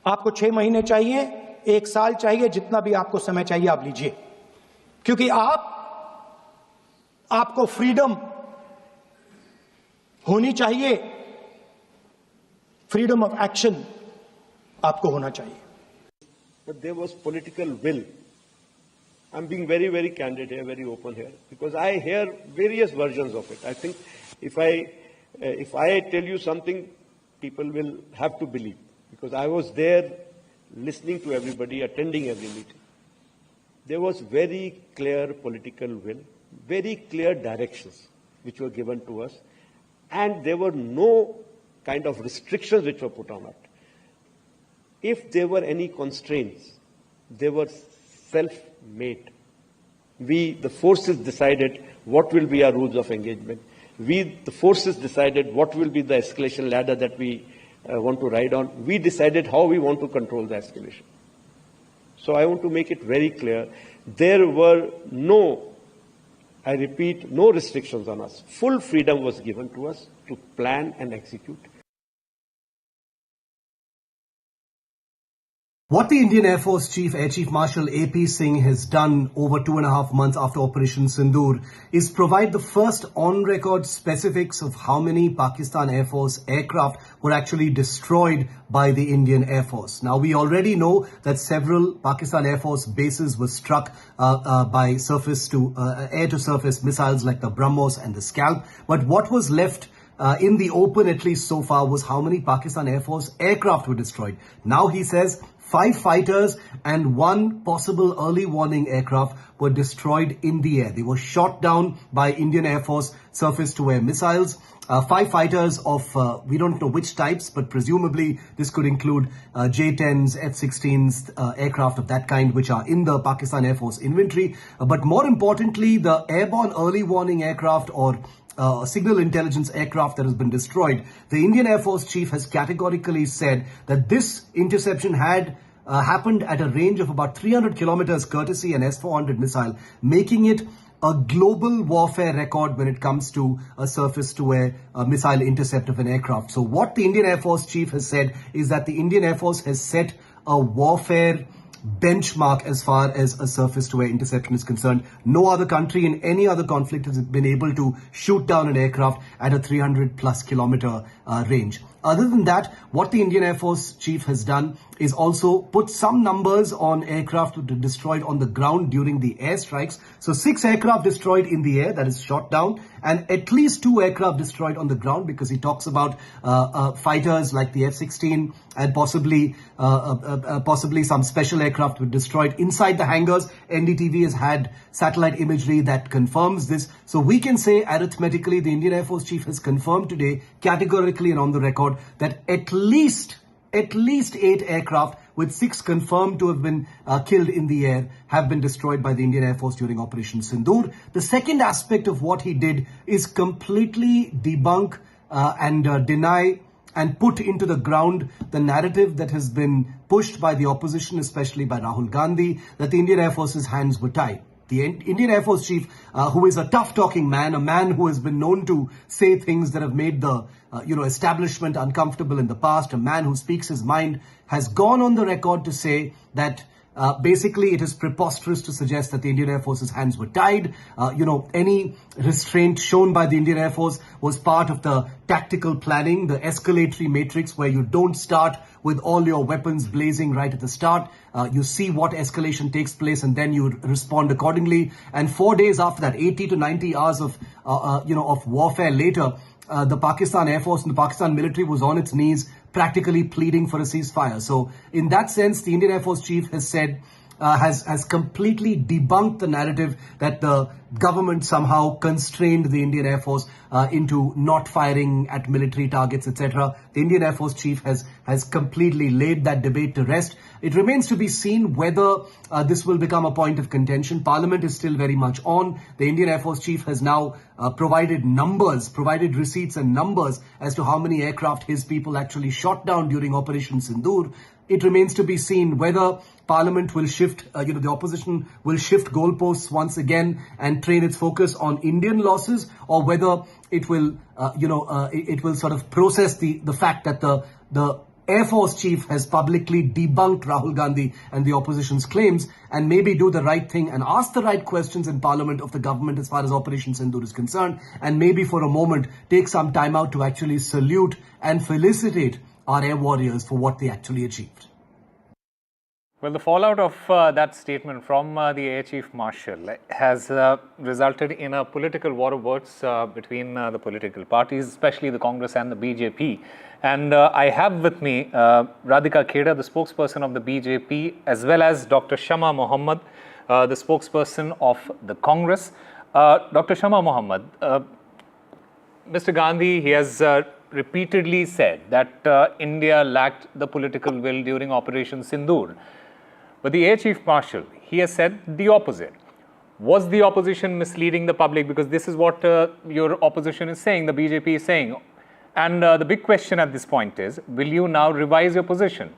आपको 6 महीने चाहिए, 1 साल चाहिए, जितना भी आपको समय चाहिए आप लीजिए, क्योंकि आपको फ्रीडम होनी चाहिए, फ्रीडम ऑफ एक्शन आपको होना चाहिए। But there was political will. I'm being very, very candid here, very open here, because I hear various versions of it. I think if I tell you something, people will have to believe, because I was there listening to everybody, attending every meeting. There was very clear political will, very clear directions which were given to us, and there were no kind of restrictions which were put on it. If there were any constraints, they were self-made. We, the forces, decided what will be our rules of engagement. We, the forces, decided what will be the escalation ladder that we want to ride on. We decided how we want to control the escalation. So I want to make it very clear, there were no, I repeat, no restrictions on us. Full freedom was given to us to plan and execute. What the Indian Air Force Chief, Air Chief Marshal AP Singh has done over 2.5 months after Operation Sindoor is provide the first on-record specifics of how many Pakistan Air Force aircraft were actually destroyed by the Indian Air Force. Now, we already know that several Pakistan Air Force bases were struck by air-to-surface missiles like the BrahMos and the Scalp. But what was left in the open, at least so far, was how many Pakistan Air Force aircraft were destroyed. Now he says 5 fighters and 1 possible early warning aircraft were destroyed in the air. They were shot down by Indian Air Force surface-to-air missiles. 5 fighters of, we don't know which types, but presumably this could include J-10s, F-16s, aircraft of that kind, which are in the Pakistan Air Force inventory. But more importantly, the airborne early warning aircraft or signal intelligence aircraft that has been destroyed, the Indian Air Force Chief has categorically said that this interception had happened at a range of about 300 kilometers courtesy an S-400 missile, making it a global warfare record when it comes to a surface-to-air missile intercept of an aircraft. So what the Indian Air Force Chief has said is that the Indian Air Force has set a warfare benchmark as far as a surface-to-air interception is concerned. No other country in any other conflict has been able to shoot down an aircraft at a 300-plus kilometer range. Other than that, what the Indian Air Force Chief has done is also put some numbers on aircraft destroyed on the ground during the airstrikes. So 6 aircraft destroyed in the air, that is shot down, and at least 2 aircraft destroyed on the ground, because he talks about fighters like the F-16 and possibly some special aircraft were destroyed inside the hangars. NDTV has had satellite imagery that confirms this. So we can say arithmetically the Indian Air Force Chief has confirmed today categorically and on the record that at least 8 aircraft with 6 confirmed to have been killed in the air, have been destroyed by the Indian Air Force during Operation Sindoor. The second aspect of what he did is completely debunk and deny and put into the ground the narrative that has been pushed by the opposition, especially by Rahul Gandhi, that the Indian Air Force's hands were tied. The Indian Air Force chief, who is a tough-talking man, a man who has been known to say things that have made the establishment uncomfortable in the past, a man who speaks his mind, has gone on the record to say that basically it is preposterous to suggest that the Indian Air Force's hands were tied. Any restraint shown by the Indian Air Force was part of the tactical planning, the escalatory matrix, where you don't start with all your weapons blazing right at the start. You see what escalation takes place and then you respond accordingly. And 4 days after that, 80 to 90 hours of warfare later, the Pakistan Air Force and the Pakistan military was on its knees practically pleading for a ceasefire. So in that sense, the Indian Air Force chief has said, has completely debunked the narrative that the government somehow constrained the Indian Air Force into not firing at military targets, etc. The Indian Air Force chief has completely laid that debate to rest. It remains to be seen whether this will become a point of contention. Parliament is still very much on. The Indian Air Force chief has now provided receipts and numbers as to how many aircraft his people actually shot down during Operation Sindoor. It remains to be seen whether Parliament will shift, the opposition will shift goalposts once again and train its focus on Indian losses, or whether it will, it will sort of process the fact that the Air Force chief has publicly debunked Rahul Gandhi and the opposition's claims, and maybe do the right thing and ask the right questions in Parliament of the government as far as Operation Sindoor is concerned, and maybe for a moment take some time out to actually salute and felicitate our air warriors for what they actually achieved. Well, the fallout of that statement from the Air Chief Marshal has resulted in a political war of words between the political parties, especially the Congress and the BJP. And I have with me Radhika Kheda, the spokesperson of the BJP, as well as Dr. Shama Mohammed, the spokesperson of the Congress. Dr. Shama Mohammed, Mr. Gandhi, he has repeatedly said that India lacked the political will during Operation Sindoor. But the Air Chief Marshal, he has said the opposite. Was the opposition misleading the public? Because this is what your opposition is saying, the BJP is saying. And the big question at this point is, will you now revise your position?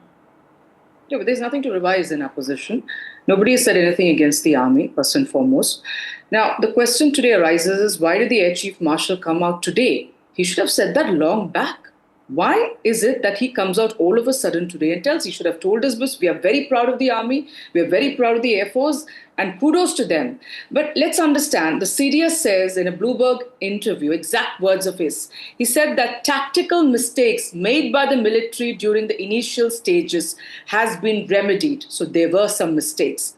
Yeah, but there's nothing to revise in our position. Nobody has said anything against the army, first and foremost. Now, the question today arises is, why did the Air Chief Marshal come out today? He should have said that long back. Why is it that he comes out all of a sudden today and tells? He should have told us this. We are very proud of the army. We are very proud of the Air Force, and kudos to them. But let's understand, the CDS says in a Bloomberg interview, exact words of his, he said that tactical mistakes made by the military during the initial stages has been remedied. So there were some mistakes.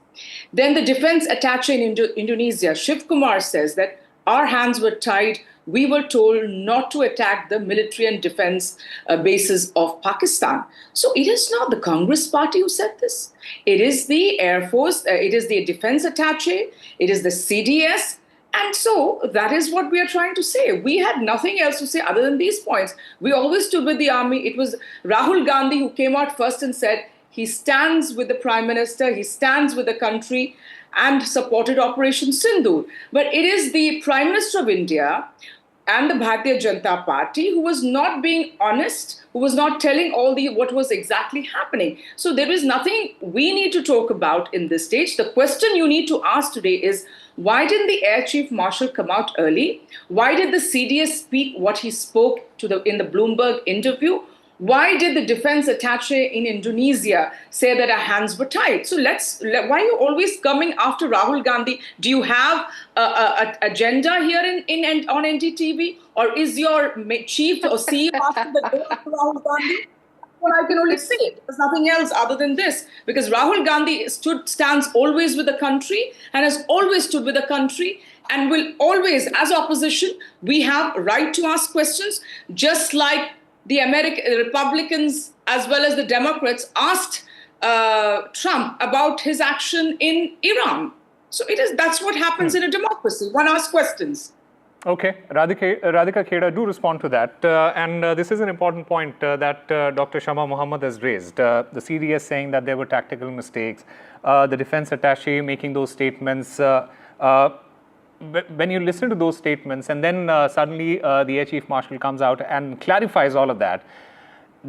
Then the defense attaché in Indonesia, Shiv says that our hands were tied. We were told not to attack the military and defense bases of Pakistan. So it is not the Congress party who said this. It is the Air Force, it is the defense attaché, it is the CDS. And so that is what we are trying to say. We had nothing else to say other than these points. We always stood with the army. It was Rahul Gandhi who came out first and said he stands with the Prime Minister, he stands with the country, and supported Operation Sindoor. But it is the Prime Minister of India and the Bharatiya Janata Party who was not being honest, who was not telling what was exactly happening. So there is nothing we need to talk about in this stage. The question you need to ask today is, why didn't the Air Chief Marshal come out early? Why did the CDS speak what he spoke in the Bloomberg interview? Why did the defense attaché in Indonesia say that our hands were tied? So why are you always coming after Rahul Gandhi? Do you have an agenda here on NDTV? Or is your chief or CEO after the door of Rahul Gandhi? Well, I can only say there's nothing else other than this. Because Rahul Gandhi stands always with the country and has always stood with the country and will always, as opposition, we have right to ask questions, just like the Republicans as well as the Democrats asked Trump about his action in Iran. So that's what happens in a democracy. One asks questions. Okay, Radhika Kheda, do respond to that. This is an important point that Dr. Shama Mohammed has raised. The CDS saying that there were tactical mistakes, the defense attaché making those statements. When you listen to those statements and then suddenly the Air Chief Marshal comes out and clarifies all of that,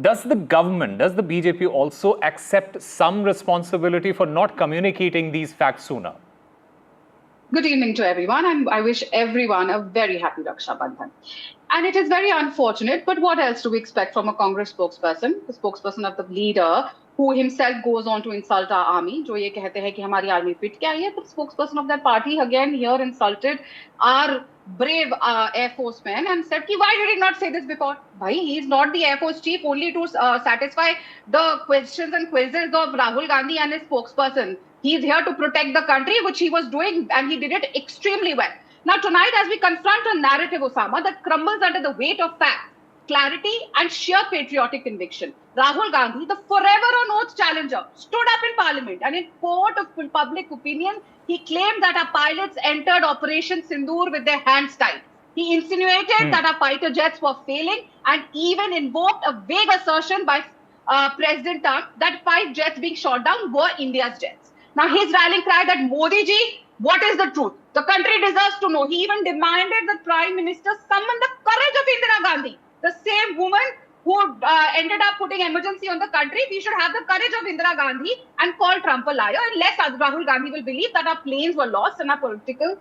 does the government, does the BJP also accept some responsibility for not communicating these facts sooner? Good evening to everyone, and I wish everyone a very happy Raksha Bandhan. And it is very unfortunate, but what else do we expect from a Congress spokesperson, the spokesperson of the leader, who himself goes on to insult our army, jo ye kehte hai ki hamari army fit kya hai, the spokesperson of that party again here insulted our brave Air Force men and said, ki, why did he not say this before? Bhai, he is not the Air Force chief only to satisfy the questions and quizzes of Rahul Gandhi and his spokesperson. He is here to protect the country, which he was doing, and he did it extremely well. Now, tonight, as we confront a narrative, Osama, that crumbles under the weight of facts, clarity, and sheer patriotic conviction, Rahul Gandhi, the forever on oath challenger, stood up in Parliament and in court of public opinion, he claimed that our pilots entered Operation Sindoor with their hands tied. He insinuated that our fighter jets were failing and even invoked a vague assertion by President Trump that 5 jets being shot down were India's jets. Now, his rallying cry that Modi ji, what is the truth? The country deserves to know. He even demanded the Prime Minister summon the courage of Indira Gandhi, the same woman who ended up putting emergency on the country. We should have the courage of Indira Gandhi and call Trump a liar, unless Rahul Gandhi will believe that our planes were lost and our political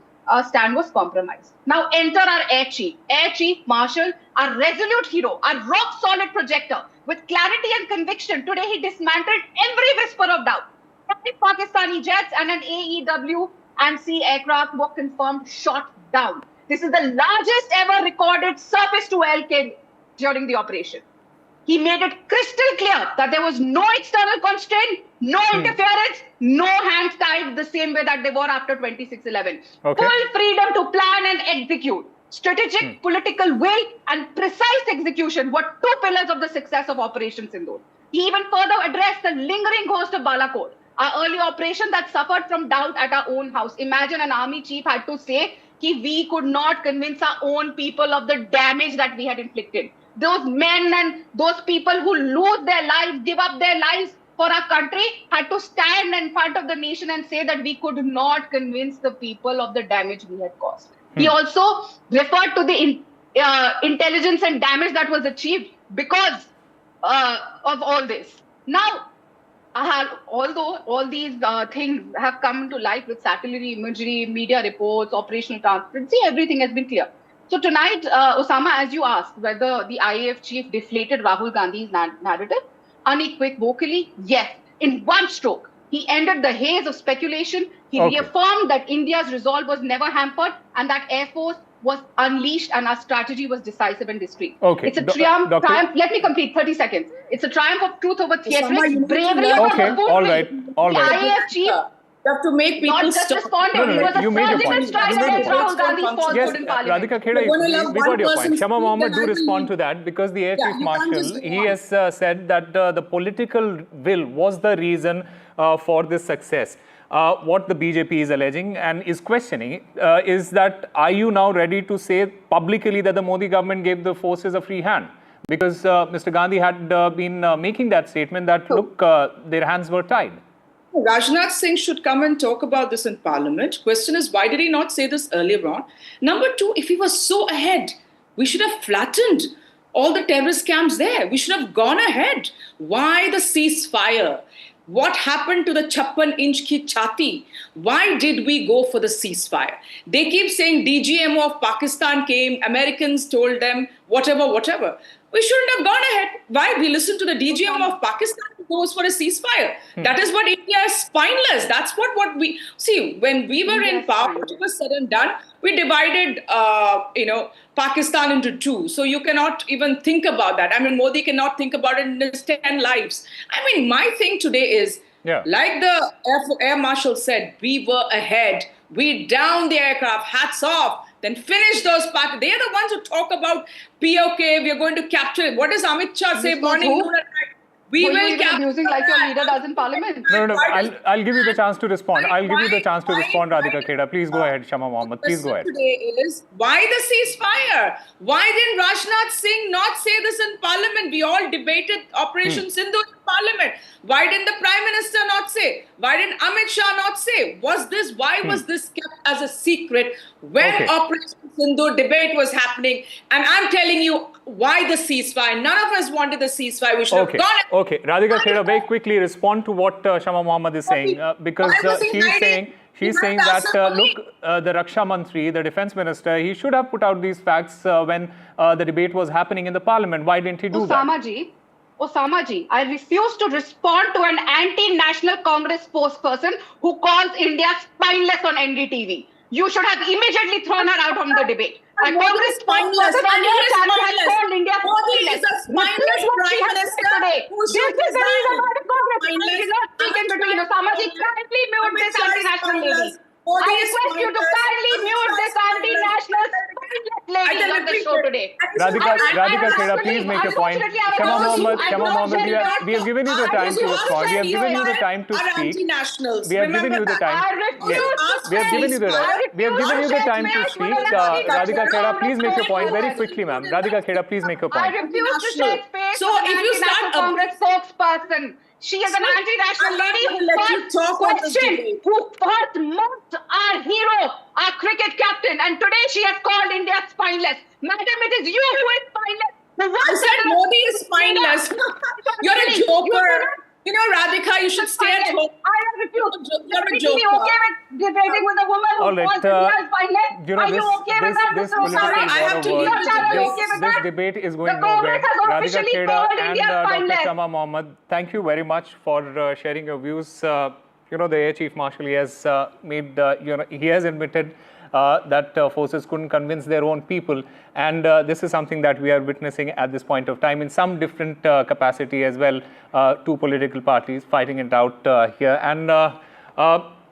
stand was compromised. Now enter our Air Chief Marshal, our resolute hero, our rock-solid projector. With clarity and conviction, today he dismantled every whisper of doubt. 5 Pakistani jets and an AEW and C aircraft were confirmed shot down. This is the largest ever recorded surface-to-air kill during the operation. He made it crystal clear that there was no external constraint, no interference, no hands tied the same way that they were after 26/11. Okay. Full freedom to plan and execute. Strategic, political will and precise execution were 2 pillars of the success of Operation Sindoor. He even further addressed the lingering ghost of Balakot, our early operation that suffered from doubt at our own house. Imagine an army chief had to say that we could not convince our own people of the damage that we had inflicted. Those men and those people who lose their lives, give up their lives for our country, had to stand in front of the nation and say that we could not convince the people of the damage we had caused. He also referred to the intelligence and damage that was achieved because of all this. Now, although all these things have come to light with satellite imagery, media reports, operational transparency, everything has been clear. So tonight, Osama, as you asked, whether the IAF chief deflated Rahul Gandhi's narrative, unequivocally, yes. In one stroke, he ended the haze of speculation. He reaffirmed that India's resolve was never hampered and that Air Force was unleashed and our strategy was decisive and discreet. It's a triumph. Let me complete 30 seconds. It's a triumph of truth over theatrics, bravery over buffoonery. All right. The IAF chief have to make people not just responded. He was a surgical strike against Rahul Gandhi's falsehood in Parliament. Radhika Kheda, we got your point. Shama Mohammed, do respond to that because the Air Chief Marshal, he has said that the political will was the reason for this success. What the BJP is alleging and is questioning is that are you now ready to say publicly that the Modi government gave the forces a free hand? Because Mr. Gandhi had been making that statement that, look, their hands were tied. Rajnath Singh should come and talk about this in Parliament. Question is, why did he not say this earlier on? Number 2, if he was so ahead, we should have flattened all the terrorist camps there. We should have gone ahead. Why the ceasefire? What happened to the 56-inch ki chati? Why did we go for the ceasefire? They keep saying DGMO of Pakistan came, Americans told them, whatever. We shouldn't have gone ahead. Why? We listened to the DGMO of Pakistan who goes for a ceasefire. That is what India is spineless. That's what we... See, when we were in power, it was said and done. We divided, Pakistan into 2. So you cannot even think about that. I mean, Modi cannot think about it in his 10 lives. I mean, my thing today is, like the Air Marshal said, we were ahead. We downed the aircraft, hats off. Then finish those parties. They are the ones who talk about PAK, we are going to capture it. What does Amit Shah say morning, noon and night? Were you even abusing like your leader does in Parliament? No. I'll give you the chance to respond. Radhika Kheda. Please go ahead, Shama Mohammed. Please go ahead. Today is why the ceasefire? Why didn't Rajnath Singh not say this in Parliament? We all debated Operation Sindoor in Parliament. Why didn't the Prime Minister not say? Why didn't Amit Shah not say? Why was this kept as a secret when Operation Sindoor debate was happening? And I'm telling you, why the ceasefire? None of us wanted the ceasefire. We should have gone. Okay, Radhika Kheda, very quickly respond to what Shama Mohammed is saying, because she's saying that the Raksha Mantri, the Defence Minister, he should have put out these facts when the debate was happening in the Parliament. Why didn't he do that? Osama ji, I refuse to respond to an anti-national Congress spokesperson who calls India spineless on NDTV. You should have immediately thrown her out from the debate. A Congress spokesperson on your channel has called India spineless. Spineless Prime Minister This is the reason why the Congress did not speak in between. Osama ji, kindly mute this anti-national lady. I request you to kindly mute this anti-national lady on the show today. Radhika Kheda, please make your point. Shama Mohammed, we have given you the time to respond. We have given you the time to speak. We have given you the time. We have given you the time to speak. Radhika Kheda, please make your point very quickly, ma'am. Radhika Kheda, please make your point. I refuse to shake face with an anti-national Congress spokesperson. She is an anti-national lady who first mocked our hero, our cricket captain, and today she has called India spineless. Madam, it is you who is spineless. I said Modi is spineless. You're a joker. You know, Radhika, you should stay at home. I refuse. You're a joker. Are you okay with debating with a woman who calls India spineless? Are you okay with that, Mr. Osama? I have to leave this debate is going nowhere. Radhika Kheda and Dr. Shama Mohammed, thank you very much for sharing your views. The Air Chief Marshal, he has he has admitted that forces couldn't convince their own people, and this is something that we are witnessing at this point of time in some different capacity as well. Two political parties fighting it out here, and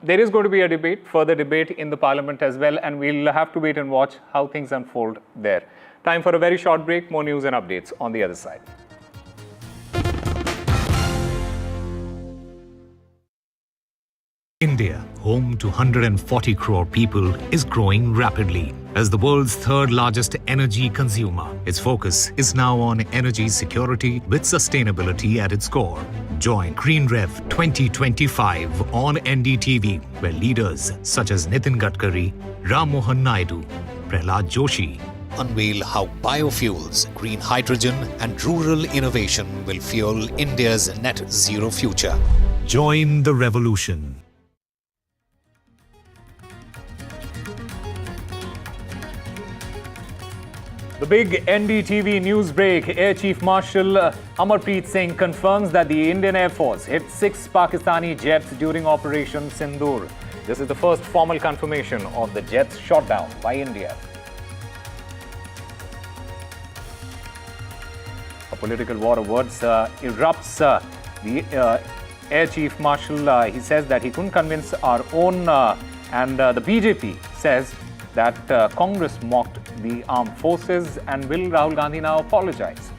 there is going to be a debate, further debate in the Parliament as well, and we'll have to wait and watch how things unfold there. Time for a very short break. More news and updates on the other side. India, home to 140 crore people, is growing rapidly. As the world's third largest energy consumer, its focus is now on energy security with sustainability at its core. Join Green Rev 2025 on NDTV, where leaders such as Nitin Gadkari, Ram Mohan Naidu, Prahlad Joshi unveil how biofuels, green hydrogen and rural innovation will fuel India's net zero future. Join the revolution. The big NDTV news break. Air Chief Marshal Amarpreet Singh confirms that the Indian Air Force hit 6 Pakistani jets during Operation Sindoor. This is the first formal confirmation of the jets shot down by India. A political war of words erupts. The Air Chief Marshal, he says that he couldn't convince our own, and the BJP says that Congress mocked the armed forces, and will Rahul Gandhi now apologize?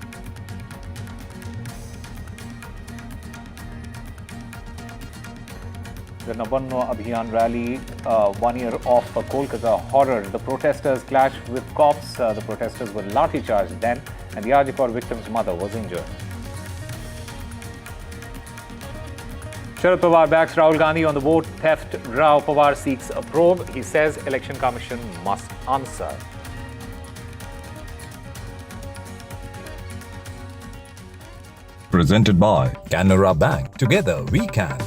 The Nabanno Abhiyan rally, 1 year off Kolkata horror. The protesters clashed with cops. The protesters were lathi charged then, and the Ajikor victim's mother was injured. Sharad Pawar backs Rahul Gandhi on the vote theft. Rao Pawar seeks a probe. He says Election Commission must answer. Presented by Canara Bank. Together we can.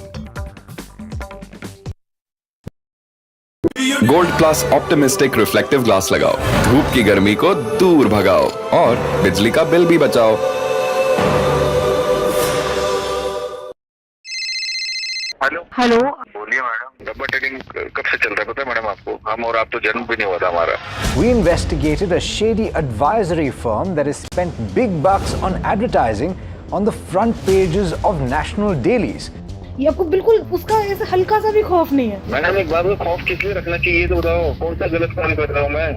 Gold plus optimistic reflective glass लगाओ, धूप की गर्मी को दूर भगाओ और बिजली का बिल भी बचाओ। हेलो बोलिए मैडम, डब्बा टेडिंग कब से चल रहा है पता है मैडम आपको? हम और आप तो जन्म भी नहीं हुआ था हमारा। We investigated a shady advisory firm that has spent big bucks on advertising on the front pages of national dailies. ये आपको बिल्कुल उसका ऐसा हल्का सा भी खौफ नहीं है। मैडम एक बार को खौफ किस लिए रखना चाहिए तो बताओ, कौन सा गलत काम कर रहा हूँ मैं?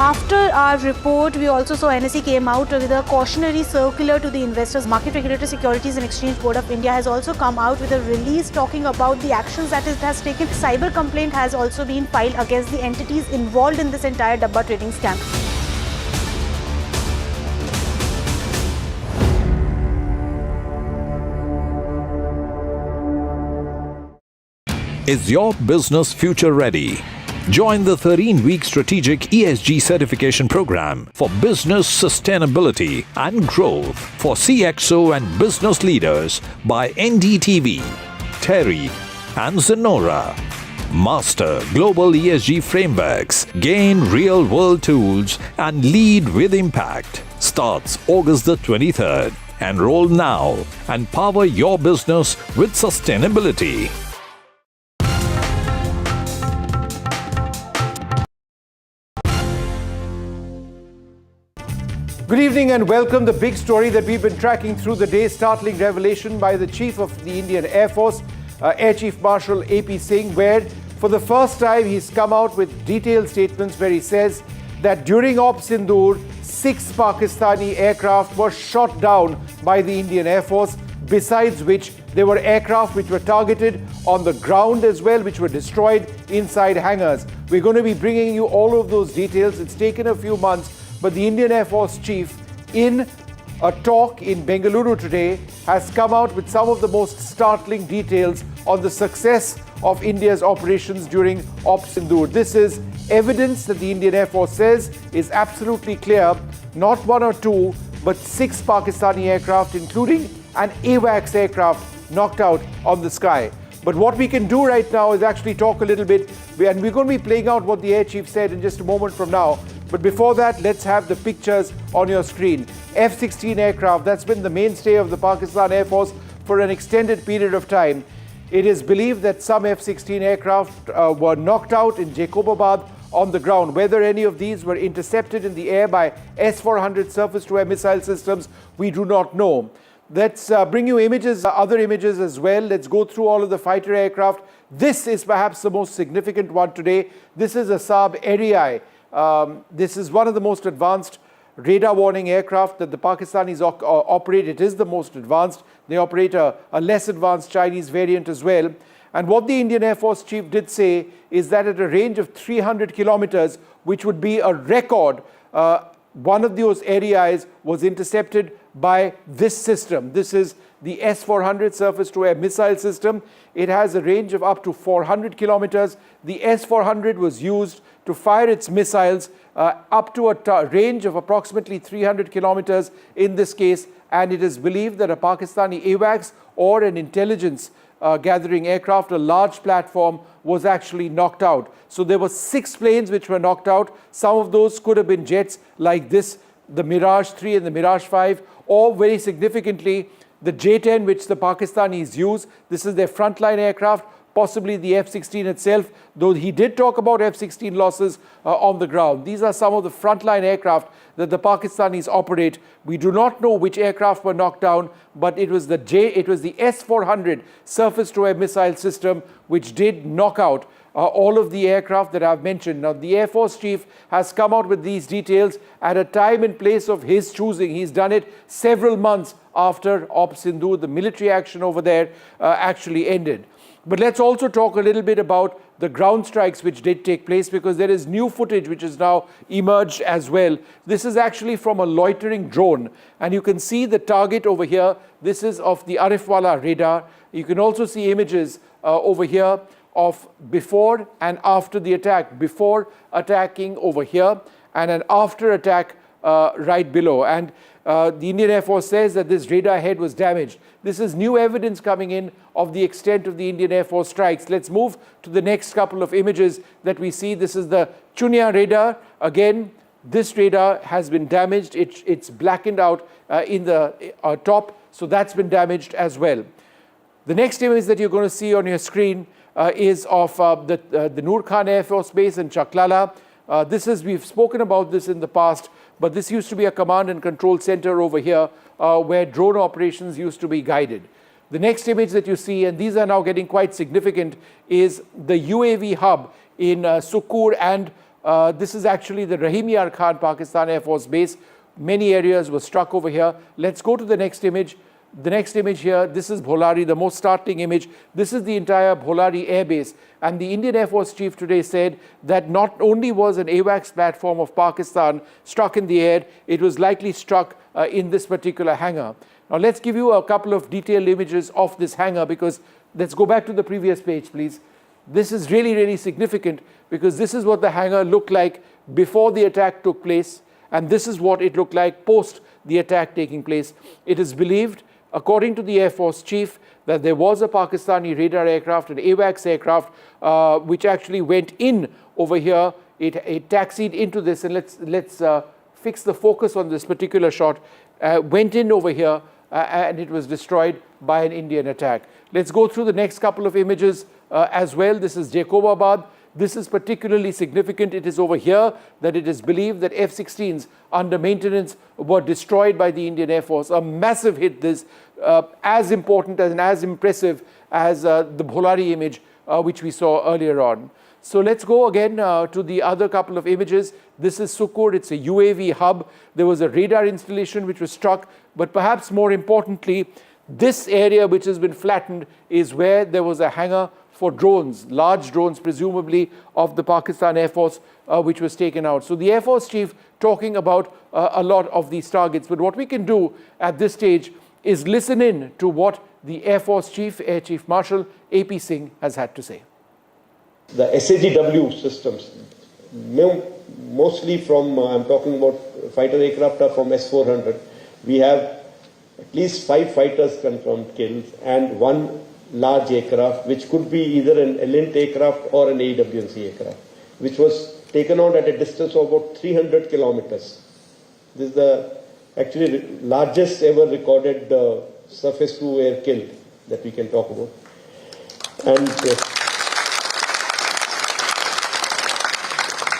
After our report, we also saw NSE came out with a cautionary circular to the investors. Market Regulator Securities and Exchange Board of India has also come out with a release talking about the actions that it has taken. Cyber complaint has also been filed against the entities involved in this entire Dabba trading scam. Is your business future ready? Join the 13-week strategic ESG certification program for business sustainability and growth for CXO and business leaders by NDTV, Terry and Zenora. Master global ESG frameworks, gain real-world tools and lead with impact. Starts August the 23rd. Enroll now and power your business with sustainability. Good evening and welcome. The big story that we've been tracking through the day, startling revelation by the Chief of the Indian Air Force, Air Chief Marshal AP Singh, where for the first time he's come out with detailed statements where he says that during Op Sindoor, 6 Pakistani aircraft were shot down by the Indian Air Force, besides which there were aircraft which were targeted on the ground as well, which were destroyed inside hangars. We're going to be bringing you all of those details. It's taken a few months, but the Indian Air Force Chief, in a talk in Bengaluru today, has come out with some of the most startling details on the success of India's operations during Op Sindoor. This is evidence that the Indian Air Force says is absolutely clear. Not 1 or 2, but 6 Pakistani aircraft, including an AWACS aircraft, knocked out on the sky. But what we can do right now is actually talk a little bit, and we're going to be playing out what the Air Chief said in just a moment from now. But before that, let's have the pictures on your screen. F-16 aircraft, that's been the mainstay of the Pakistan Air Force for an extended period of time. It is believed that some F-16 aircraft were knocked out in Jacobabad on the ground. Whether any of these were intercepted in the air by S-400 surface-to-air missile systems, we do not know. Let's bring you images, other images as well. Let's go through all of the fighter aircraft. This is perhaps the most significant one today. This is a Saab Eri. This is one of the most advanced radar warning aircraft that the Pakistanis operate. It is the most advanced. They operate a less advanced Chinese variant as well. And what the Indian Air Force Chief did say is that at a range of 300 kilometers, which would be a record, one of those Eris was intercepted by this system. This is the S-400 surface-to-air missile system. It has a range of up to 400 kilometers. The S-400 was used to fire its missiles up to a range of approximately 300 kilometers in this case, and it is believed that a Pakistani AWACS or an intelligence gathering aircraft, a large platform, was actually knocked out. So there were 6 planes which were knocked out. Some of those could have been jets like this, the Mirage 3 and the Mirage 5, or very significantly, the J-10 which the Pakistanis use. This is their frontline aircraft, possibly the F-16 itself, though he did talk about F-16 losses on the ground. These are some of the frontline aircraft that the Pakistanis operate. We do not know which aircraft were knocked down, but it was the S-400 surface-to-air missile system which did knock out all of the aircraft that I've mentioned. Now, the Air Force Chief has come out with these details at a time and place of his choosing. He's done it several months after Op Sindoor, the military action over there, actually ended. But let's also talk a little bit about the ground strikes which did take place, because there is new footage which has now emerged as well. This is actually from a loitering drone, and you can see the target over here. This is of the Arifwala radar. You can also see images over here of before and after the attack, before attacking over here and an after attack right below. And the Indian Air Force says that this radar head was damaged. This is new evidence coming in of the extent of the Indian Air Force strikes. Let's move to the next couple of images that we see. This is the Chunia radar. Again, this radar has been damaged. It's blackened out in the top, so that's been damaged as well. The next image that you're going to see on your screen is of the Noor Khan Air Force Base in Chaklala. We've spoken about this in the past, but this used to be a command and control center over here where drone operations used to be guided. The next image that you see, and these are now getting quite significant, is the UAV hub in Sukkur and This is actually the Rahim Yar Khan Pakistan Air Force Base. Many areas were struck over here. Let's go to the next image. The next image here, this is Bholari, the most startling image. This is the entire Bholari Air Base. And the Indian Air Force Chief today said that not only was an AWACS platform of Pakistan struck in the air, it was likely struck in this particular hangar. Now let's give you a couple of detailed images of this hangar, because let's go back to the previous page, please. This is really, really significant, because this is what the hangar looked like before the attack took place, and this is what it looked like post the attack taking place. It is believed, according to the Air Force Chief, that there was a Pakistani radar aircraft, an AWACS aircraft, which actually went in over here. It taxied into this, and let's fix the focus on this particular shot. Went in over here, and it was destroyed by an Indian attack. Let's go through the next couple of images as well. This is Jacobabad. This is particularly significant. It is over here that it is believed that F-16s under maintenance were destroyed by the Indian Air Force. A massive hit, this as important and as impressive as the Bholari image which we saw earlier on. So let's go again to the other couple of images. This is Sukur. It's a UAV hub. There was a radar installation which was struck, but perhaps more importantly, this area which has been flattened is where there was a hangar for drones, large drones presumably of the Pakistan Air Force, which was taken out. So the Air Force Chief talking about a lot of these targets. But what we can do at this stage is listen in to what the Air Force Chief, Air Chief Marshal AP Singh has had to say. The SAGW systems, mostly from, I'm talking about fighter aircraft are from S-400. We have at least 5 fighters confirmed kills and 1 large aircraft, which could be either an Elint aircraft or an AWNC aircraft, which was taken out at a distance of about 300 kilometers. This is the actually largest ever recorded surface-to-air kill that we can talk about. And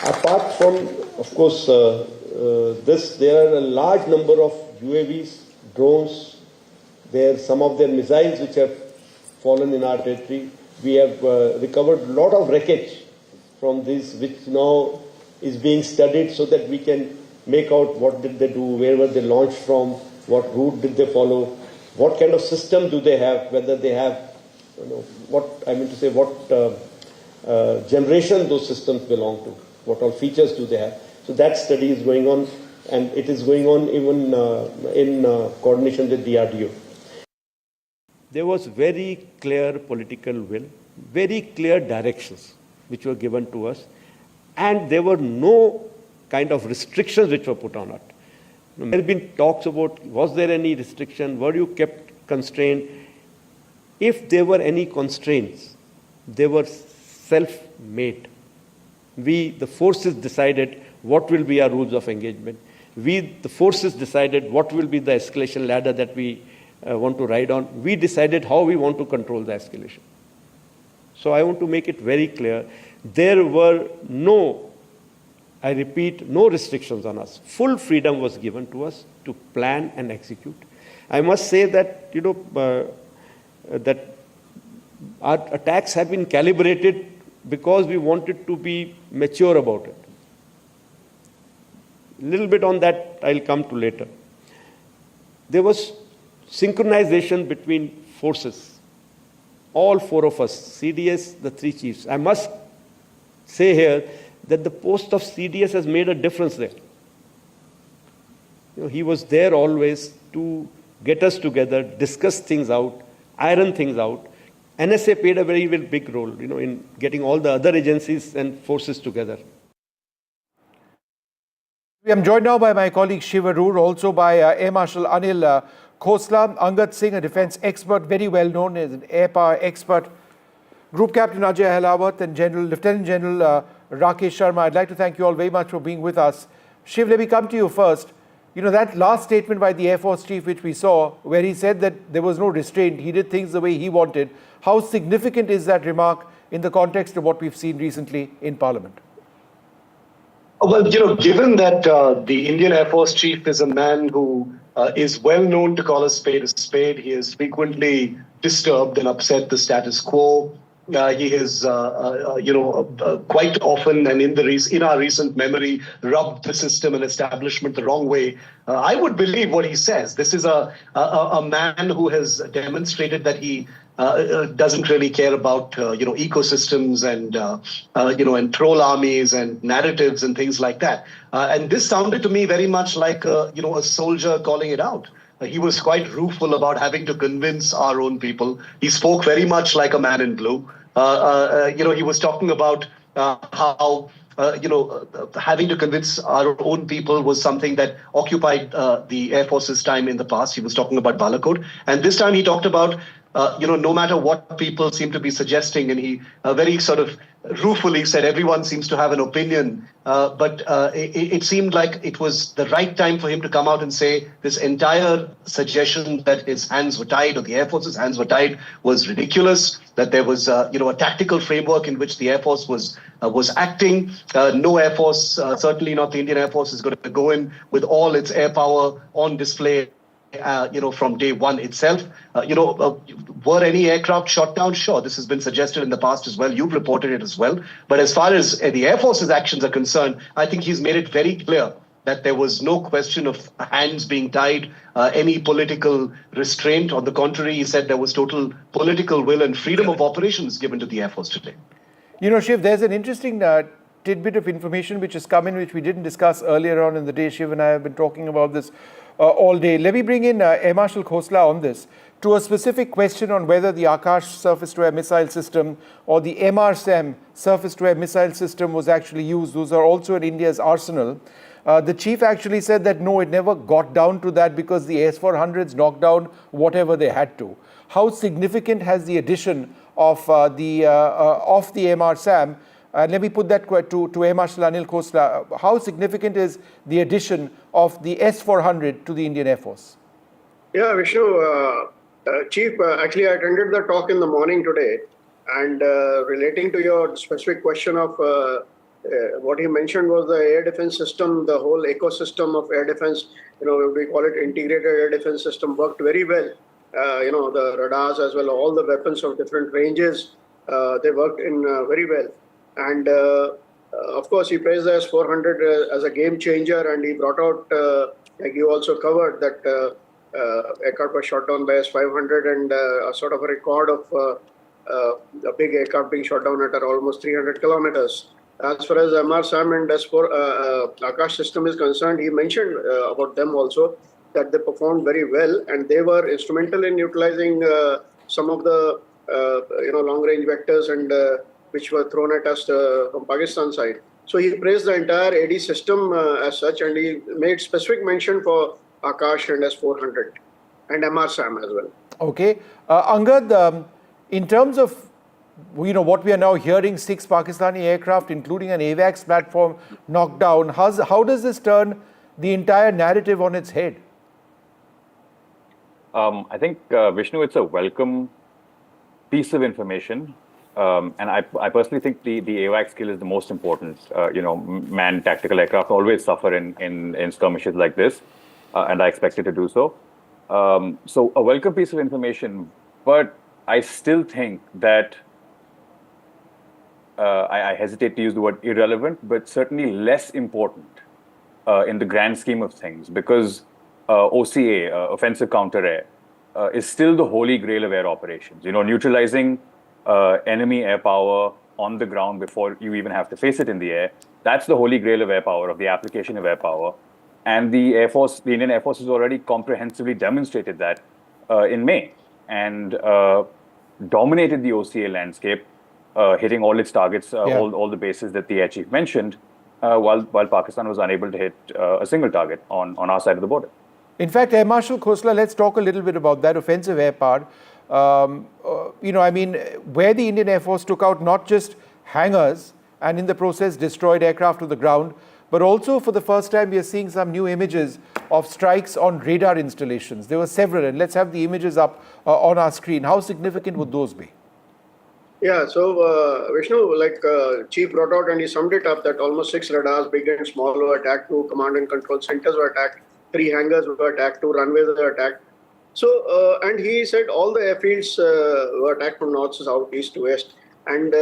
apart from, of course, this, there are a large number of UAVs, drones. There are some of their missiles which have fallen in our territory. We have recovered a lot of wreckage from this, which now is being studied so that we can make out what did they do, where were they launched from, what route did they follow, what kind of system do they have, whether they have, what I mean to say, what generation those systems belong to, what all features do they have. So that study is going on, and it is going on even in coordination with DRDO. There was very clear political will, very clear directions which were given to us, and there were no kind of restrictions which were put on it. There have been talks about, was there any restriction, were you kept constrained? If there were any constraints, they were self-made. We, the forces, decided what will be our rules of engagement. We, the forces, decided what will be the escalation ladder that we want to ride on. We decided how we want to control the escalation. So I want to make it very clear, there were no, I repeat, no restrictions on us. Full freedom was given to us to plan and execute. I must say that, that our attacks have been calibrated because we wanted to be mature about it. A little bit on that I'll come to later. There was synchronization between forces. All 4 of us, CDS, the 3 chiefs. I must say here that the post of CDS has made a difference there. He was there always to get us together, discuss things out, iron things out. NSA played a very, very big role, in getting all the other agencies and forces together. I'm joined now by my colleague Shiv, Aroor, also by Air Marshal Anil Khosla, Angad Singh, a defence expert, very well known as an air power expert, Group Captain Ajay Ahlawat, and Lieutenant General Rakesh Sharma. I'd like to thank you all very much for being with us. Shiv, let me come to you first. That last statement by the Air Force Chief which we saw, where he said that there was no restraint, he did things the way he wanted. How significant is that remark in the context of what we've seen recently in Parliament? Well, given that the Indian Air Force Chief is a man who is well known to call a spade, he has frequently disturbed and upset the status quo. he has, quite often and in our recent memory, rubbed the system and establishment the wrong way. I would believe what he says. This is a man who has demonstrated that he doesn't really care about ecosystems and and troll armies and narratives and things like that. And this sounded to me very much like a soldier calling it out. He was quite rueful about having to convince our own people. He spoke very much like a man in blue. He was talking about how having to convince our own people was something that occupied the Air Force's time in the past. He was talking about Balakot. And this time he talked about, no matter what people seem to be suggesting, and he very sort of ruefully said everyone seems to have an opinion, but it seemed like it was the right time for him to come out and say this entire suggestion that his hands were tied or the Air Force's hands were tied was ridiculous, that there was a tactical framework in which the Air Force was acting. No Air Force, certainly not the Indian Air Force, is going to go in with all its air power on display from day one itself. Were any aircraft shot down? Sure, this has been suggested in the past as well. You've reported it as well. But as far as the Air Force's actions are concerned, I think he's made it very clear that there was no question of hands being tied, any political restraint. On the contrary, he said there was total political will and freedom of operations given to the Air Force today. Shiv, there's an interesting tidbit of information which has come in, which we didn't discuss earlier on in the day. Shiv and I have been talking about this all day. Let me bring in Air Marshal Khosla on this to a specific question on whether the Akash surface-to-air missile system or the MRSAM surface-to-air missile system was actually used. Those are also in India's arsenal. The chief actually said that no, it never got down to that because the S-400s knocked down whatever they had to. How significant has the addition of the MRSAM? Let me put that to Air Marshal Anil Khosla. How significant is the addition of the S-400 to the Indian Air Force? Yeah, Vishnu, Chief, actually I attended the talk in the morning today, and relating to your specific question of what he mentioned was the air defense system, the whole ecosystem of air defense, we call it integrated air defense system, worked very well. The radars as well, all the weapons of different ranges, they worked in very well. And of course, he praised the S-400 as a game changer, and he brought out, like you also covered, that aircraft was shot down by S-500, and a sort of a record of a big aircraft being shot down at almost 300 kilometers. As far as MRSAM and Akash system is concerned, he mentioned about them also that they performed very well, and they were instrumental in utilizing some of the long-range vectors and which were thrown at us from Pakistan side. So he praised the entire AD system as such, and he made specific mention for Akash and S-400 and MRSAM as well. Okay. Angad, in terms of what we are now hearing, 6 Pakistani aircraft, including an AWACS platform, knocked down, how does this turn the entire narrative on its head? I think, Vishnu, it's a welcome piece of information. And I personally think the AWACS skill is the most important. Manned tactical aircraft always suffer in skirmishes like this, and I expect it to do so. So a welcome piece of information, but I still think that I hesitate to use the word irrelevant, but certainly less important in the grand scheme of things, because OCA, offensive counter-air, is still the holy grail of air operations. Neutralizing enemy air power on the ground before you even have to face it in the air. That's the holy grail of air power, of the application of air power. And the Indian Air Force has already comprehensively demonstrated that in May, and dominated the OCA landscape, hitting all its targets, all the bases that the Air Chief mentioned, while Pakistan was unable to hit a single target on our side of the border. In fact, Air Marshal Khosla, let's talk a little bit about that offensive air power. Where the Indian Air Force took out not just hangars and in the process destroyed aircraft to the ground, but also for the first time we are seeing some new images of strikes on radar installations. There were several, and let's have the images up on our screen. How significant would those be? Yeah, so Vishnu, like Chief brought out and he summed it up that almost 6 radars, big and small, were attacked, 2 command and control centers were attacked, 3 hangars were attacked, 2 runways were attacked. So, and he said all the airfields were attacked from north to south, east to west. And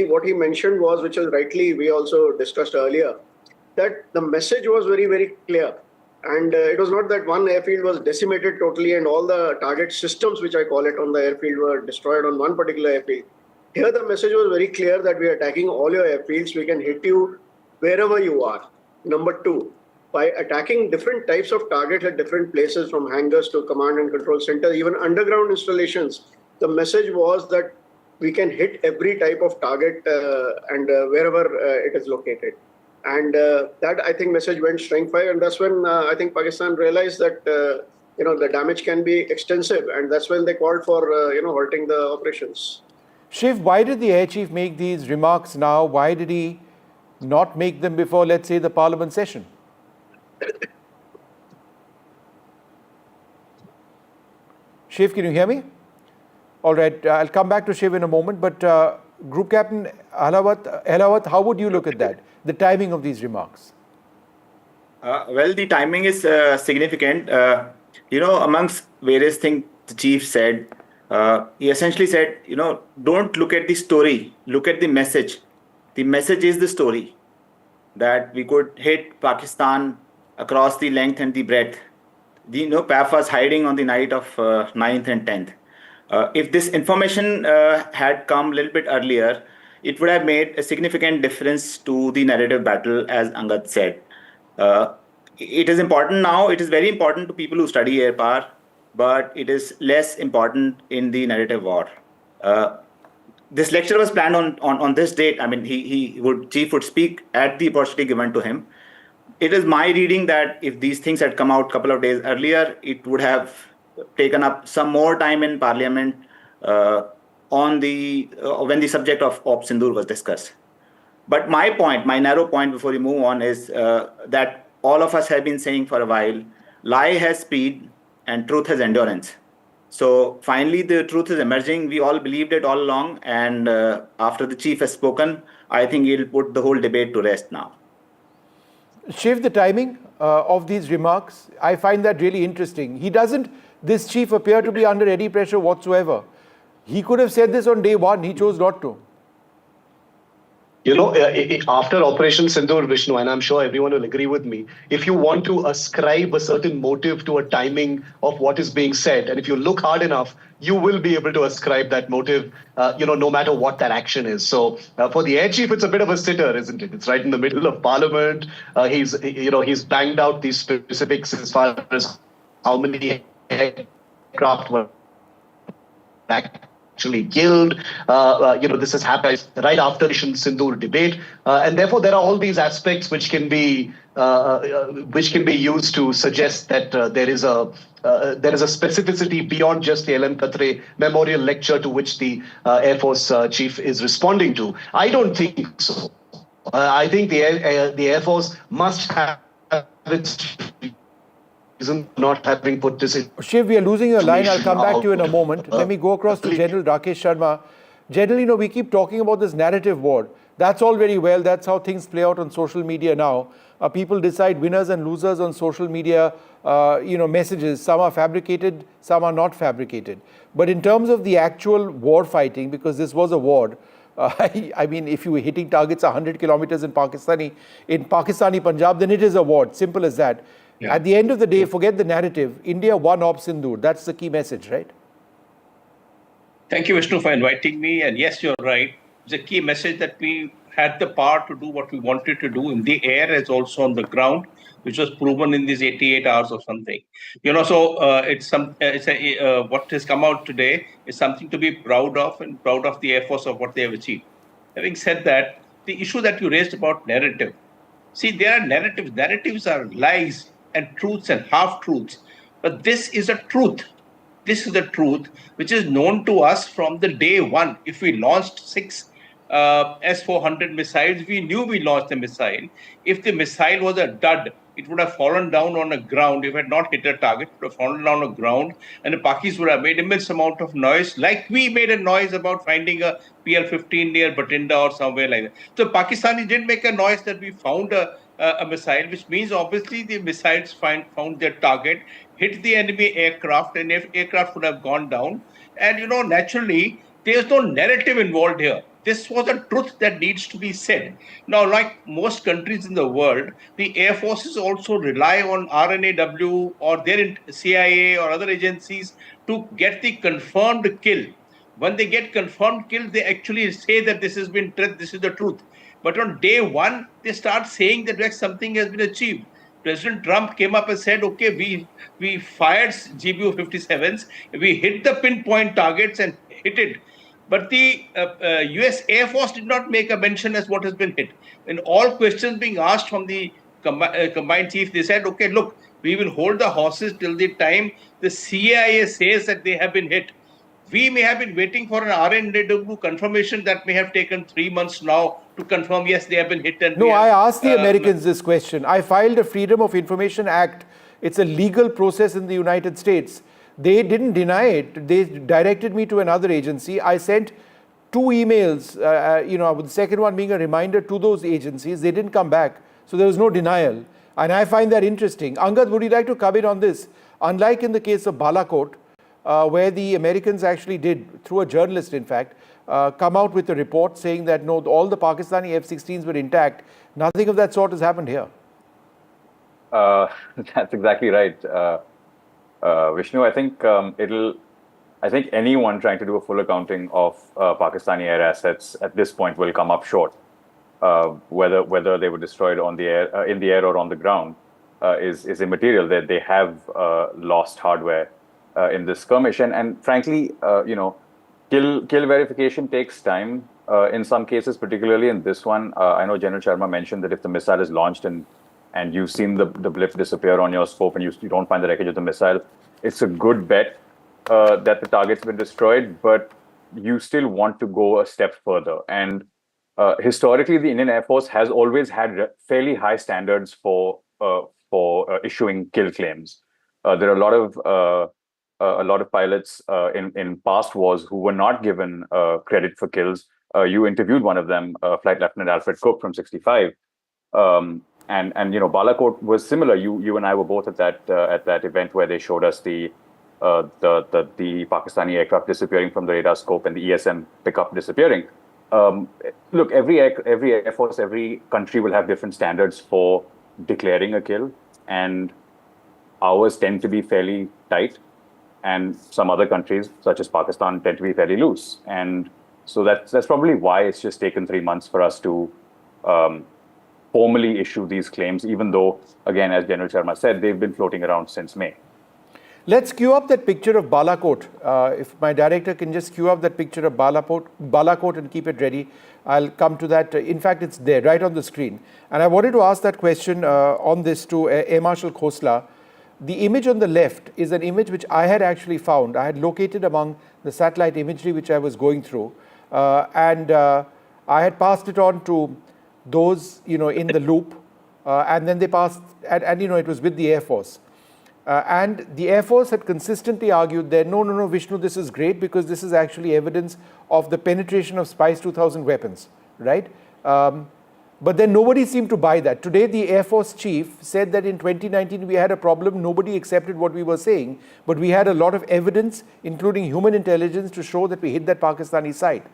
what he mentioned was, which is rightly we also discussed earlier, that the message was very, very clear. And it was not that one airfield was decimated totally and all the target systems, which I call it, on the airfield were destroyed on one particular airfield. Here the message was very clear that we are attacking all your airfields. We can hit you wherever you are. Number two, by attacking different types of targets at different places, from hangars to command and control center, even underground installations, the message was that we can hit every type of target and wherever it is located. And that, I think, message went strength 5. And that's when I think Pakistan realized that, the damage can be extensive. And that's when they called for, halting the operations. Shiv, why did the Air Chief make these remarks now? Why did he not make them before, let's say, the Parliament session? Shiv, can you hear me? All right, I'll come back to Shiv in a moment, but Group Captain Ahlawat, how would you look at that, the timing of these remarks? Well, the timing is significant. Amongst various things the Chief said, he essentially said, don't look at the story, look at the message. The message is the story, that we could hit Pakistan across the length and the breadth. The PAF was hiding on the night of 9th and 10th. If this information had come a little bit earlier, it would have made a significant difference to the narrative battle, as Angad said. It is important now, it is very important to people who study air power, but it is less important in the narrative war. This lecture was planned on this date. I mean, Chief would speak at the opportunity given to him. It is my reading that if these things had come out a couple of days earlier, it would have taken up some more time in Parliament when the subject of Op Sindoor was discussed. But my narrow point before we move on is that all of us have been saying for a while, lie has speed and truth has endurance. So finally, the truth is emerging. We all believed it all along. And after the Chief has spoken, I think he'll put the whole debate to rest now. Shiv, the timing of these remarks, I find that really interesting. This Chief appear to be under any pressure whatsoever. He could have said this on day one. He chose not to. After Operation Sindoor, Vishnu, and I'm sure everyone will agree with me, if you want to ascribe a certain motive to a timing of what is being said, and if you look hard enough, you will be able to ascribe that motive, no matter what that action is. So for the Air Chief, it's a bit of a sitter, isn't it? It's right in the middle of Parliament. He's banged out these specifics as far as how many aircraft were actually killed. This has happened right after the Operation Sindoor debate, and therefore there are all these aspects which can be used to suggest that there is a specificity beyond just the LM Katre memorial lecture to which the Air Force Chief is responding to. I don't think so. I think the Air Force must have its not having put this in. Shiv, we are losing your line. I'll come back to you in a moment. Let me go across to General Rakesh Sharma. General, we keep talking about this narrative war. That's all very well. That's how things play out on social media now. People decide winners and losers on social media, messages. Some are fabricated, some are not fabricated. But in terms of the actual war fighting, because this was a war, I mean, if you were hitting targets 100 kilometers in Pakistani Punjab, then it is a war. Simple as that. Yeah. At the end of the day, forget the narrative. India won Op Sindoor. That's the key message, right? Thank you, Vishnu, for inviting me. And yes, you're right. It's a key message that we had the power to do what we wanted to do in the air as also on the ground, which was proven in these 88 hours or something. What has come out today is something to be proud of, and proud of the Air Force of what they have achieved. Having said that, the issue that you raised about narrative. See, there are narratives. Narratives are lies and truths and half-truths. But this is a truth. This is a truth which is known to us from the day one. If we launched 6 S-400 missiles, we knew we launched a missile. If the missile was a dud, it would have fallen down on the ground. If it had not hit a target, it would have fallen down on the ground. And the Pakis would have made immense amount of noise, like we made a noise about finding a PL-15 near Batinda or somewhere like that. So Pakistani did make a noise that we found a missile, which means obviously the missiles found their target, hit the enemy aircraft, and if aircraft would have gone down. And naturally, There's no narrative involved here. This was a truth that needs to be said. Now, like most countries in the world, the Air Forces also rely on RNAW or their CIA or other agencies to get the confirmed kill. When they get confirmed kill, they actually say that this has been truth, this is the truth. But on day one, they start saying that something has been achieved. President Trump came up and said, okay, we fired GBU-57s, we hit the pinpoint targets and hit it. But the US Air Force did not make a mention as what has been hit. In all questions being asked from the combined chief, they said, okay, look, we will hold the horses till the time the CIA says that they have been hit. We may have been waiting for an RNAW confirmation that may have taken 3 months now to confirm, yes, they have been hit. And no, I asked the Americans this question. I filed a Freedom of Information Act. It's a legal process in the United States. They didn't deny it. They directed me to another agency. I sent 2 emails, with the second one being a reminder to those agencies. They didn't come back. So there was no denial. And I find that interesting. Angad, would you like to comment on this? Unlike in the case of Balakot, where the Americans actually did, through a journalist in fact, come out with a report saying that no, all the Pakistani F-16s were intact. Nothing of that sort has happened here. That's exactly right. Vishnu, I think I think anyone trying to do a full accounting of Pakistani air assets at this point will come up short. Whether they were destroyed on the air, in the air or on the ground, is immaterial. That they have lost hardware in this skirmish, and frankly, kill verification takes time in some cases, particularly in this one. I know General Sharma mentioned that if the missile is launched and you've seen the blip disappear on your scope and you don't find the wreckage of the missile, it's a good bet that the target's been destroyed, but you still want to go a step further. And historically, the Indian Air Force has always had fairly high standards for issuing kill claims. There are a lot of pilots in past wars who were not given credit for kills. You interviewed one of them, Flight Lieutenant Alfred Cook from 65. And Balakot was similar. You and I were both at that event where they showed us the Pakistani aircraft disappearing from the radar scope and the ESM pickup disappearing. Look, every Air Force, every country will have different standards for declaring a kill, and ours tend to be fairly tight, and some other countries, such as Pakistan, tend to be fairly loose. And so that's probably why it's just taken 3 months for us to formally issue these claims, even though, again, as General Sharma said, they've been floating around since May. Let's cue up that picture of Balakot. If my director can just cue up that picture of Balakot and keep it ready, I'll come to that. In fact, it's there, right on the screen. And I wanted to ask that question on this to Air Marshal Khosla. The image on the left is an image which I had actually found. I had located among the satellite imagery which I was going through. And I had passed it on to those, in the loop. And then they passed, and it was with the Air Force. And the Air Force had consistently argued that, no, Vishnu, this is great because this is actually evidence of the penetration of Spice 2000 weapons, right? But then nobody seemed to buy that. Today, the Air Force chief said that in 2019, we had a problem. Nobody accepted what we were saying, but we had a lot of evidence, including human intelligence, to show that we hit that Pakistani site.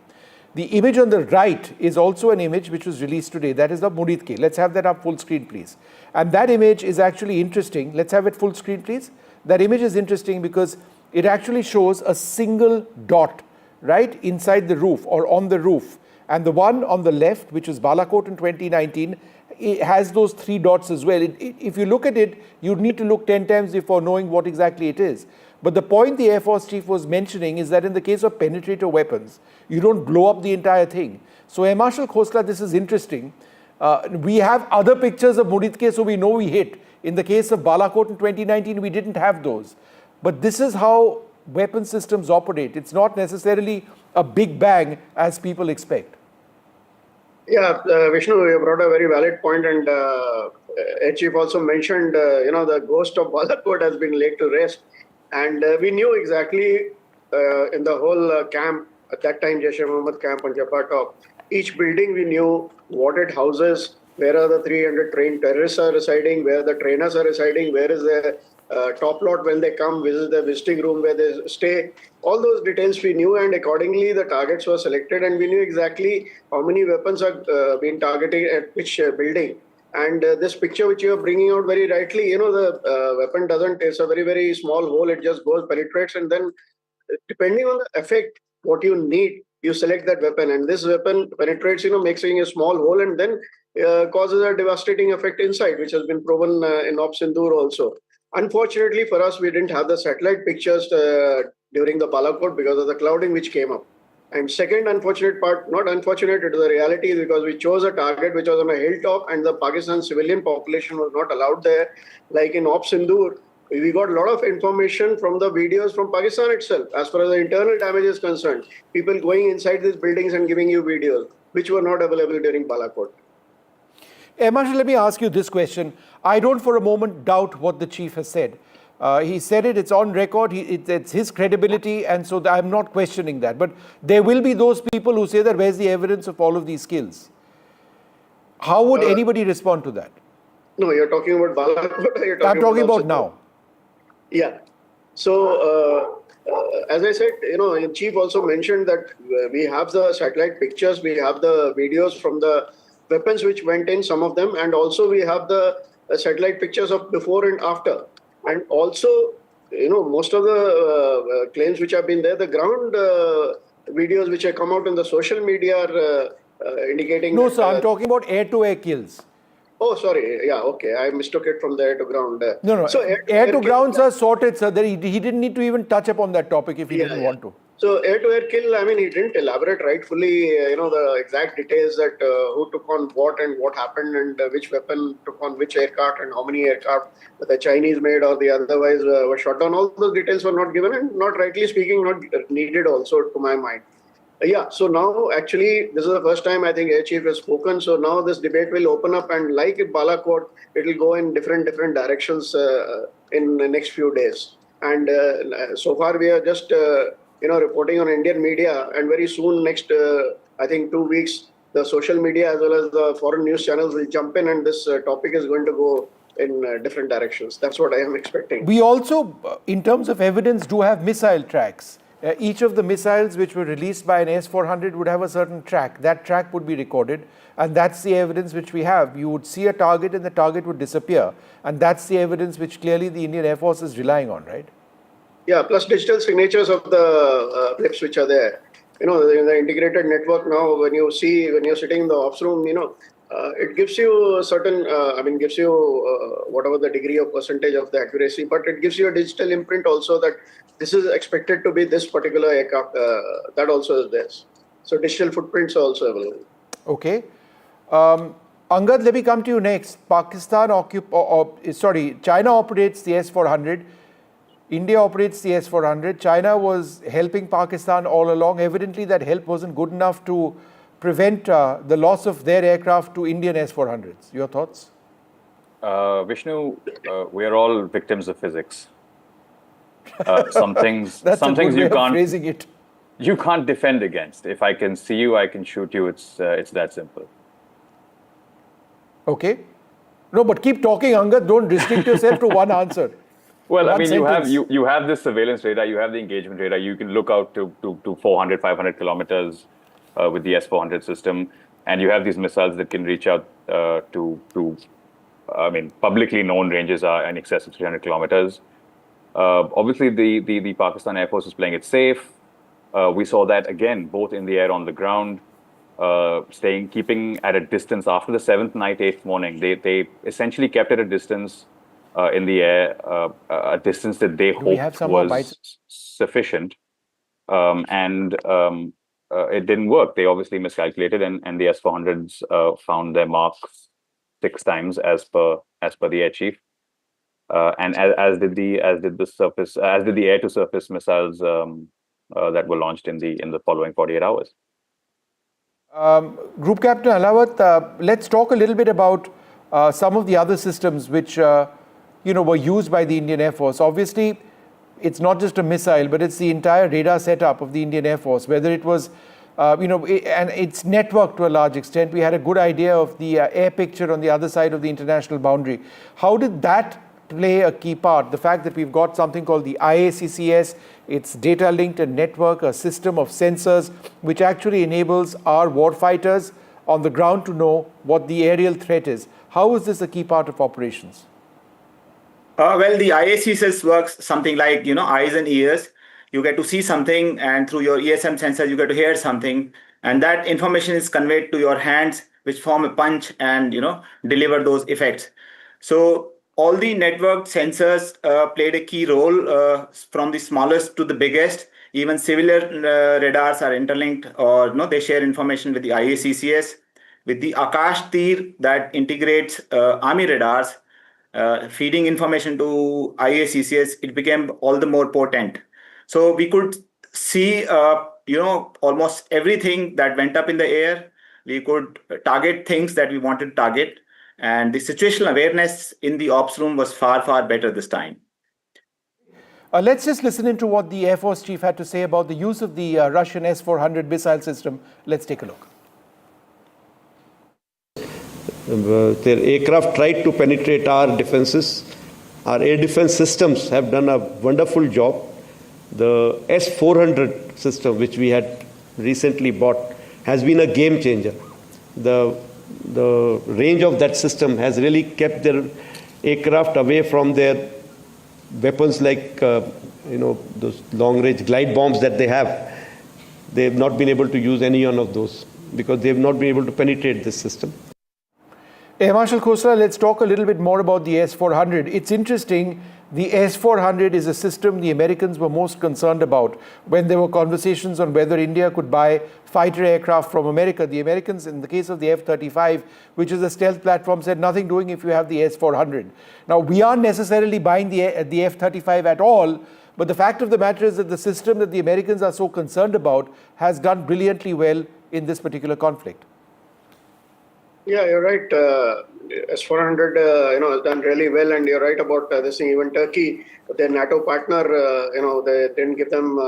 The image on the right is also an image which was released today. That is the Muridke. Let's have that up full screen, please. And that image is actually interesting. Let's have it full screen, please. That image is interesting because it actually shows a single dot right inside the roof or on the roof. And the one on the left, which is Balakot in 2019, it has those 3 dots as well. If you look at it, you'd need to look 10 times before knowing what exactly it is. But the point the Air Force chief was mentioning is that in the case of penetrator weapons, you don't blow up the entire thing. So Air Marshal Khosla, this is interesting. We have other pictures of Muridke, so we know we hit. In the case of Balakot in 2019, we didn't have those. But this is how weapon systems operate. It's not necessarily a big bang as people expect. Yeah, Vishnu, you brought a very valid point, and Air Chief also mentioned, the ghost of Balakot has been laid to rest. And we knew exactly in the whole camp, at that time, Jaish-e-Mohammed camp on Jabba Top, each building we knew what it houses, where are the 300 trained terrorists are residing, where the trainers are residing, where is the top lot when they come, visit the visiting room where they stay. All those details we knew, and accordingly the targets were selected, and we knew exactly how many weapons are being targeted at which building. And this picture which you are bringing out very rightly, the weapon doesn't, it's a very, very small hole. It just goes, penetrates, and then depending on the effect, what you need, you select that weapon. And this weapon penetrates, making a small hole, and then causes a devastating effect inside, which has been proven in Op Sindoor also. Unfortunately for us, we didn't have the satellite pictures during the Balakot because of the clouding which came up. And second unfortunate part, not unfortunate, it is a reality, because we chose a target which was on a hilltop and the Pakistan civilian population was not allowed there. Like in Op Sindoor, we got a lot of information from the videos from Pakistan itself. As far as the internal damage is concerned, people going inside these buildings and giving you videos, which were not available during Balakot. Marshal, let me ask you this question. I don't for a moment doubt what the chief has said. He said it, it's on record, it's his credibility, and so I'm not questioning that. But there will be those people who say that where's the evidence of all of these kills? How would anybody respond to that? No, you're talking about Balakot? I'm talking about now. Yeah. So, as I said, Chief also mentioned that we have the satellite pictures, we have the videos from the weapons which went in, some of them, and also we have the satellite pictures of before and after. And also, most of the claims which have been there, the ground videos which have come out in the social media are indicating... No, sir, I'm talking about air-to-air kills. Oh, sorry. Yeah, okay. I mistook it from the air-to-ground. No. So air-to-grounds are sorted, sir. He didn't need to even touch upon that topic if he didn't want to. So air-to-air kill, I mean, he didn't elaborate rightfully, the exact details that who took on what and what happened and which weapon took on which aircraft and how many aircraft the Chinese made or the otherwise were shot down. All those details were not given and not rightly speaking, not needed also to my mind. Yeah, so now actually this is the first time I think Air Chief has spoken. So now this debate will open up, and like in Balakot, it will go in different directions in the next few days. And so far we are just reporting on Indian media, and very soon, next I think 2 weeks, the social media as well as the foreign news channels will jump in, and this topic is going to go in different directions. That's what I am expecting. We also, in terms of evidence, do have missile tracks. Each of the missiles which were released by an S-400 would have a certain track. That track would be recorded, and that's the evidence which we have. You would see a target and the target would disappear, and that's the evidence which clearly the Indian Air Force is relying on, right? Yeah, plus digital signatures of the clips which are there. In the integrated network now, when you're sitting in the ops room, it gives you a certain, gives you whatever the degree of percentage of the accuracy, but it gives you a digital imprint also that this is expected to be this particular aircraft. That also is there. So digital footprints are also available. Okay. Angad, let me come to you next. China operates the S-400. India operates the S-400. China was helping Pakistan all along. Evidently, that help wasn't good enough to prevent the loss of their aircraft to Indian S-400s. Your thoughts? Vishnu, we are all victims of physics. Some things you can't defend against. If I can see you, I can shoot you. It's that simple. Okay. No, but keep talking, Angad. Don't restrict yourself to one answer. Well, I mean, you have this surveillance radar, you have the engagement radar. You can look out to 400, 500 kilometers with the S-400 system, and you have these missiles that can reach out publicly known ranges are in excess of 300 kilometers. Obviously, the Pakistan Air Force is playing it safe. We saw that again, both in the air, on the ground, keeping at a distance. After the 7th night, 8th morning, they essentially kept at a distance in the air, a distance that they hoped was sufficient. It didn't work. They obviously miscalculated, and the S-400s found their mark 6 times as per the air chief. And as did the air to surface missiles that were launched in the following 48 hours. Group Captain Alawat, let's talk a little bit about some of the other systems which were used by the Indian Air Force. Obviously, it's not just a missile, but it's the entire radar setup of the Indian Air Force. Whether it was, and it's networked to a large extent. We had a good idea of the air picture on the other side of the international boundary. How did that play a key part. The fact that we've got something called the IACCS, it's data linked and network, a system of sensors which actually enables our warfighters on the ground to know what the aerial threat is. How is this a key part of operations? Well, the IACCS works something like, eyes and ears. You get to see something, and through your ESM sensors, you get to hear something. And that information is conveyed to your hands, which form a punch and, deliver those effects. So all the network sensors played a key role from the smallest to the biggest. Even civilian radars are interlinked, or they share information with the IACCS. With the Akash Tir that integrates army radars, feeding information to IACCS, it became all the more potent. So we could see, almost everything that went up in the air. We could target things that we wanted to target. And the situational awareness in the ops room was far, far better this time. Let's just listen into what the Air Force Chief had to say about the use of the Russian S-400 missile system. Let's take a look. Their aircraft tried to penetrate our defenses. Our air defense systems have done a wonderful job. The S-400 system, which we had recently bought, has been a game changer. The range of that system has really kept their aircraft away from their weapons like, those long-range glide bombs that they have. They have not been able to use any one of those because they have not been able to penetrate this system. Air Marshal Khosla, let's talk a little bit more about the S-400. It's interesting, the S-400 is a system the Americans were most concerned about when there were conversations on whether India could buy fighter aircraft from America. The Americans, in the case of the F-35, which is a stealth platform, said nothing doing if you have the S-400. Now, we aren't necessarily buying the F-35 at all, but the fact of the matter is that the system that the Americans are so concerned about has done brilliantly well in this particular conflict. Yeah, you're right. S-400, has done really well, and you're right about this thing. Even Turkey, their NATO partner, they didn't give them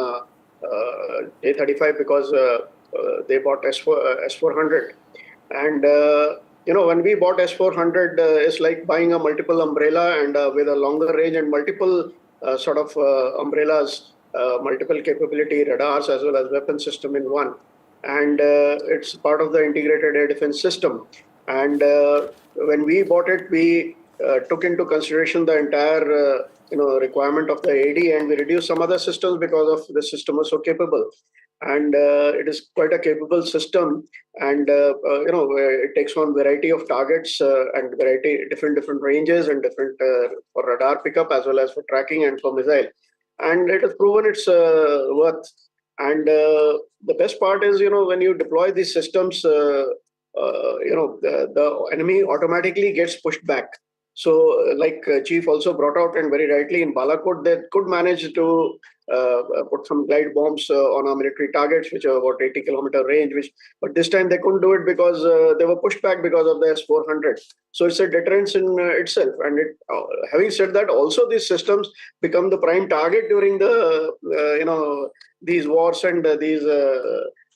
A-35 because they bought S-400. And, when we bought S-400, it's like buying a multiple umbrella and with a longer range and multiple umbrellas, multiple capability radars as well as weapon system in one. And it's part of the integrated air defense system. And when we bought it, we took into consideration the entire requirement of the AD, and we reduced some other systems because of the system was so capable. And it is quite a capable system, and it takes on variety of targets and different ranges and different for radar pickup as well as for tracking and for missile. And it has proven its worth. And the best part is, when you deploy these systems, the enemy automatically gets pushed back. So, like Chief also brought out, and very rightly, in Balakot, they could manage to put some glide bombs on our military targets, which are about 80-kilometer range. But this time they couldn't do it because they were pushed back because of the S-400. So it's a deterrence in itself. And having said that, also these systems become the prime target during the these wars and these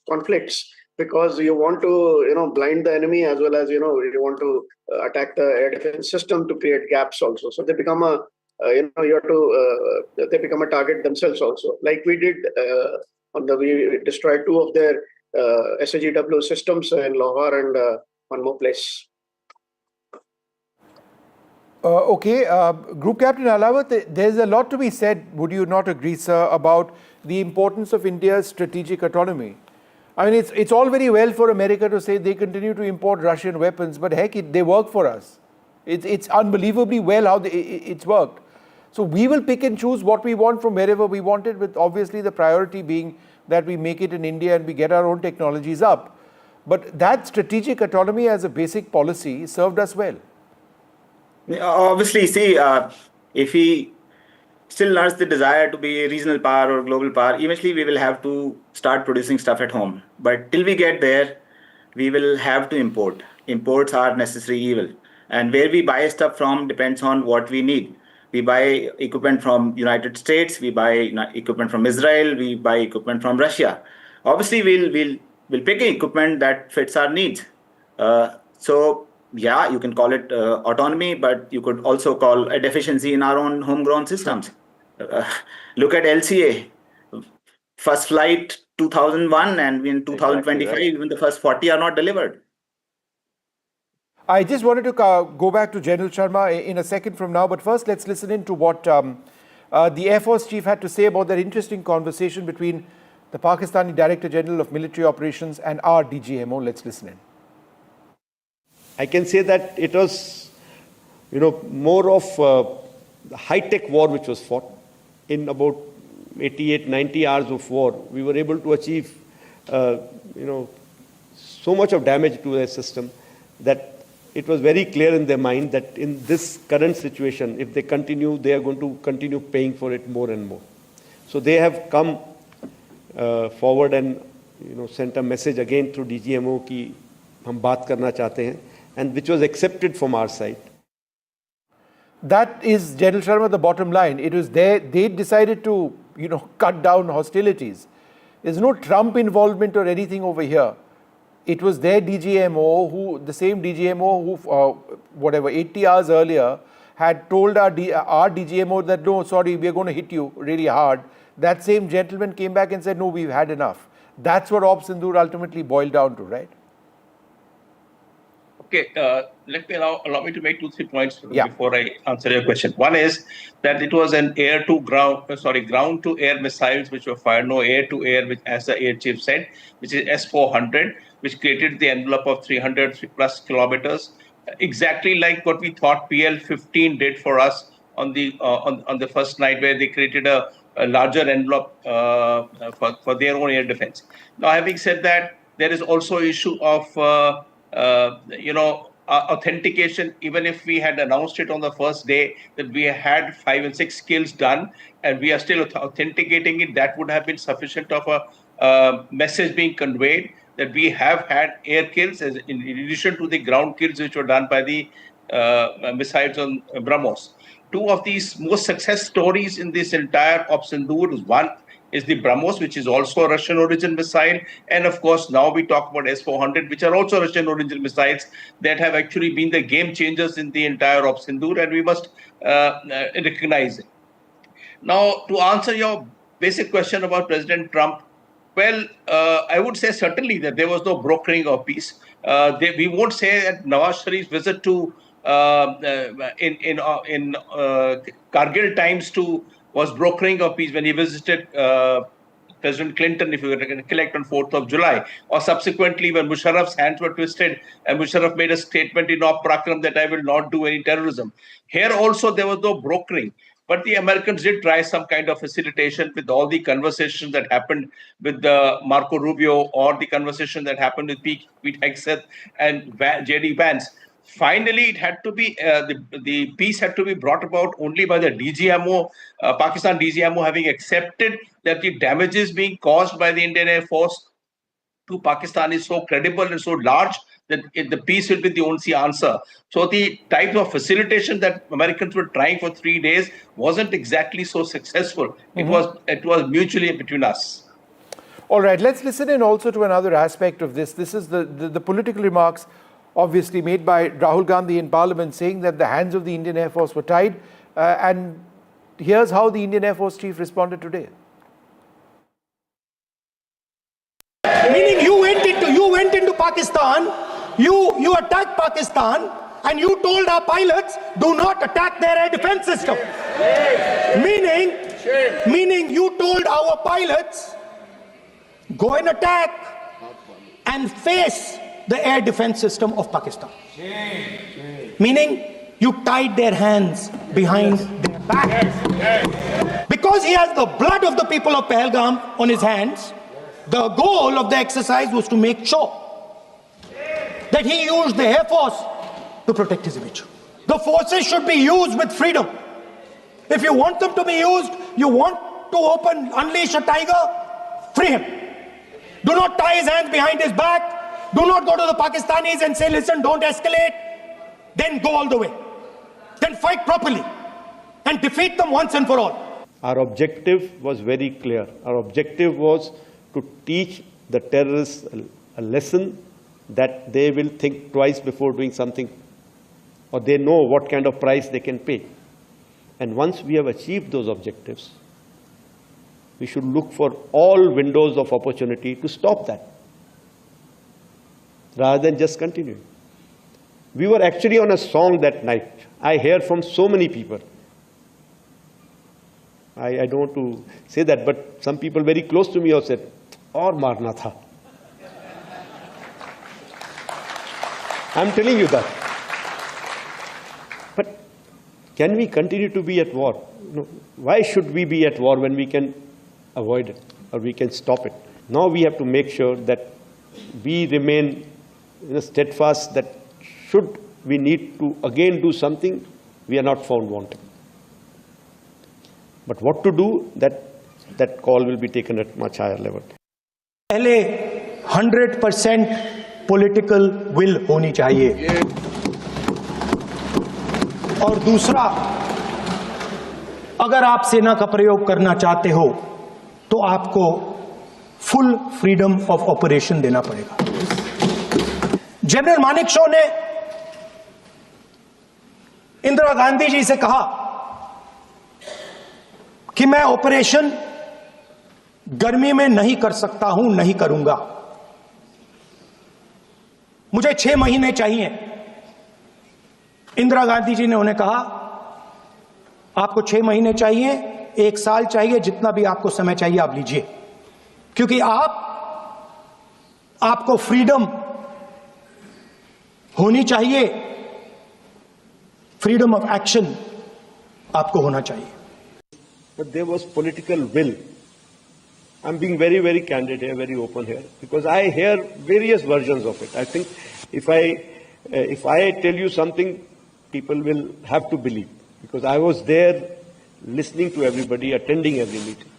conflicts, because you want to blind the enemy as well as you want to attack the air defense system to create gaps also. So they become a they become a target themselves also. Like we did we destroyed 2 of their SAGW systems in Lahore and one more place. Group Captain Alawat, there's a lot to be said, would you not agree, sir, about the importance of India's strategic autonomy? I mean, it's all very well for America to say they continue to import Russian weapons, but heck, they work for us. It's unbelievably well how it's worked. So we will pick and choose what we want from wherever we want it, with obviously the priority being that we make it in India and we get our own technologies up. But that strategic autonomy as a basic policy served us well. Obviously, see, if we still nurse the desire to be a regional power or global power, eventually we will have to start producing stuff at home. But till we get there, we will have to import. Imports are necessary evil. And where we buy stuff from depends on what we need. We buy equipment from United States, we buy equipment from Israel, we buy equipment from Russia. Obviously, we'll pick equipment that fits our needs. So yeah, you can call it autonomy, but you could also call a deficiency in our own homegrown systems. Look at LCA. First flight 2001, and in 2025, Exactly right. even the first 40 are not delivered. I just wanted to go back to General Sharma in a second from now, but first let's listen in to what the Air Force Chief had to say about that interesting conversation between the Pakistani Director General of Military Operations and our DGMO. Let's listen in. I can say that it was, more of the high-tech war which was fought. In about 88, 90 hours of war, we were able to achieve, so much of damage to their system that it was very clear in their mind that in this current situation, if they continue, they are going to continue paying for it more and more. So they have come forward and sent a message again through DGMO कि हम बात करना चाहते हैं, and which was accepted from our side. That is, General Sharma, the bottom line. It was they decided to, cut down hostilities. There's no Trump involvement or anything over here. It was their DGMO, the same DGMO who, 80 hours earlier, had told our DGMO that, no, sorry, we're going to hit you really hard. That same gentleman came back and said, no, we've had enough. That's what Op Sindoor ultimately boiled down to, right? Okay, allow me to make 2-3 points before I answer your question. One is that it was an ground to air missiles which were fired, no air to air, which, as the air chief said, which is S-400, which created the envelope of 300 plus kilometers, exactly like what we thought PL-15 did for us on the first night, where they created a larger envelope for their own air defense. Now, having said that, there is also issue of authentication. Even if we had announced it on the first day that we had 5 and 6 kills done, and we are still authenticating it, that would have been sufficient of a message being conveyed that we have had air kills in addition to the ground kills which were done by the missiles on BrahMos. Two of these most success stories in this entire Op Sindoor is, one is the BrahMos, which is also a Russian origin missile. And of course, now we talk about S-400, which are also Russian origin missiles that have actually been the game changers in the entire Op Sindoor, and we must recognize it. Now, to answer your basic question about President Trump, well, I would say certainly that there was no brokering of peace. We won't say that Nawaz Sharif's visit to in Kargil times was brokering of peace when he visited President Clinton, if you recollect, on 4th of July, or subsequently when Musharraf's hands were twisted and Musharraf made a statement in Op Prakram that I will not do any terrorism. Here also there was no brokering, but the Americans did try some kind of facilitation with all the conversations that happened with Marco Rubio, or the conversation that happened with Pete Hegseth and J.D. Vance. Finally, it had to be the peace had to be brought about only by the DGMO, Pakistan DGMO, having accepted that the damages being caused by the Indian Air Force to Pakistan is so credible and so large that the peace will be the only answer. So the type of facilitation that Americans were trying for 3 days wasn't exactly so successful. It was mutually between us. All right, let's listen in also to another aspect of this. This is the political remarks obviously made by Rahul Gandhi in Parliament, saying that the hands of the Indian Air Force were tied. And here's how the Indian Air Force Chief responded today. Meaning you went into Pakistan, you attacked Pakistan, and you told our pilots, do not attack their air defense system. Meaning you told our pilots, go and attack and face the air defense system of Pakistan. Meaning you tied their hands behind their back. Because he has the blood of the people of Pahalgam on his hands, the goal of the exercise was to make sure that he used the Air Force to protect his image. The forces should be used with freedom. If you want them to be used, you want to unleash a tiger, free him. Do not tie his hands behind his back. Do not go to the Pakistanis and say, listen, don't escalate. Then go all the way. Then fight properly and defeat them once and for all. Our objective was very clear. Our objective was to teach the terrorists a lesson that they will think twice before doing something, or they know what kind of price they can pay. And once we have achieved those objectives, we should look for all windows of opportunity to stop that, rather than just continue. We were actually on a song that night. I hear from so many people. I don't want to say that, but some people very close to me have said, "Aur marna tha." I'm telling you that. But can we continue to be at war? No. Why should we be at war when we can avoid it or we can stop it? Now we have to make sure that we remain steadfast, that should we need to again do something, we are not found wanting. But what to do, that call will be taken at much higher level. पहले 100% political will होनी चाहिए, और दूसरा, अगर आप सेना का प्रयोग करना चाहते हो तो आपको फुल फ्रीडम ऑफ ऑपरेशन देना पड़ेगा। जनरल मानेकशॉ ने इंदिरा गांधी जी से कहा कि मैं ऑपरेशन गर्मी में नहीं कर सकता हूं, नहीं करूंगा, मुझे 6 महीने चाहिए। इंदिरा गांधी जी ने उन्हें कहा, आपको 6 महीने चाहिए, 1 साल चाहिए, जितना भी आपको समय चाहिए आप लीजिए, क्योंकि आपको फ्रीडम होनी चाहिए, फ्रीडम ऑफ एक्शन आपको होना चाहिए। But there was political will. I'm being very, very candid here, very open here, because I hear various versions of it. I think if I tell you something, people will have to believe, because I was there listening to everybody, attending every meeting.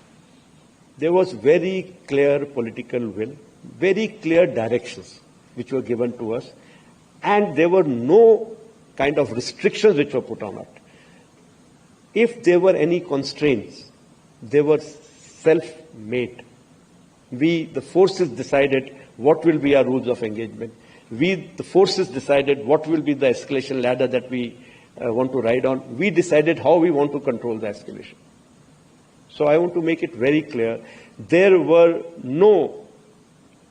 There was very clear political will, very clear directions which were given to us, and there were no kind of restrictions which were put on it. If there were any constraints, they were self-made. We, the forces, decided what will be our rules of engagement. We, the forces, decided what will be the escalation ladder that we want to ride on. We decided how we want to control the escalation. So I want to make it very clear, there were no,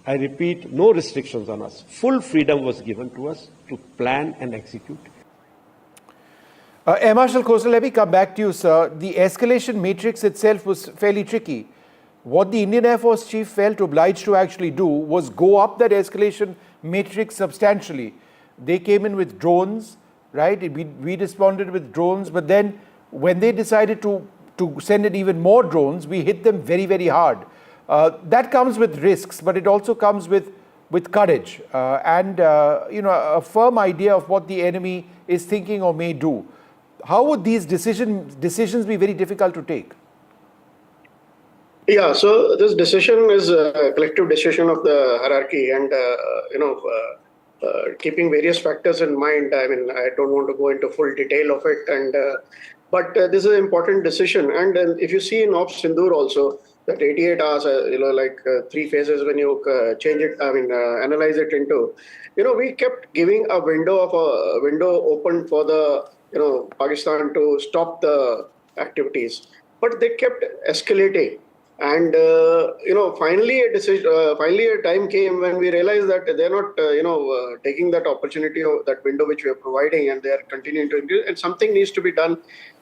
I repeat, no restrictions on us. Full freedom was given to us to plan and execute. Air Marshal Khosla, let me come back to you, sir. The escalation matrix itself was fairly tricky. What the Indian Air Force Chief felt obliged to actually do was go up that escalation matrix substantially. They came in with drones, right? We responded with drones, but then when they decided to send in even more drones, we hit them very, very hard. That comes with risks, but it also comes with courage and a firm idea of what the enemy is thinking or may do. How would these decisions be very difficult to take? Yeah, so this decision is a collective decision of the hierarchy, and keeping various factors in mind. I mean, I don't want to go into full detail of it, but this is an important decision. And if you see in Op Sindoor also, that 88 hours, 3 phases when you change it, analyze it into, we kept giving a window open for the Pakistan to stop the activities, but they kept escalating. And finally a time came when we realized that they're not taking that opportunity or that window which we are providing, and they are continuing to increase, and something needs to be done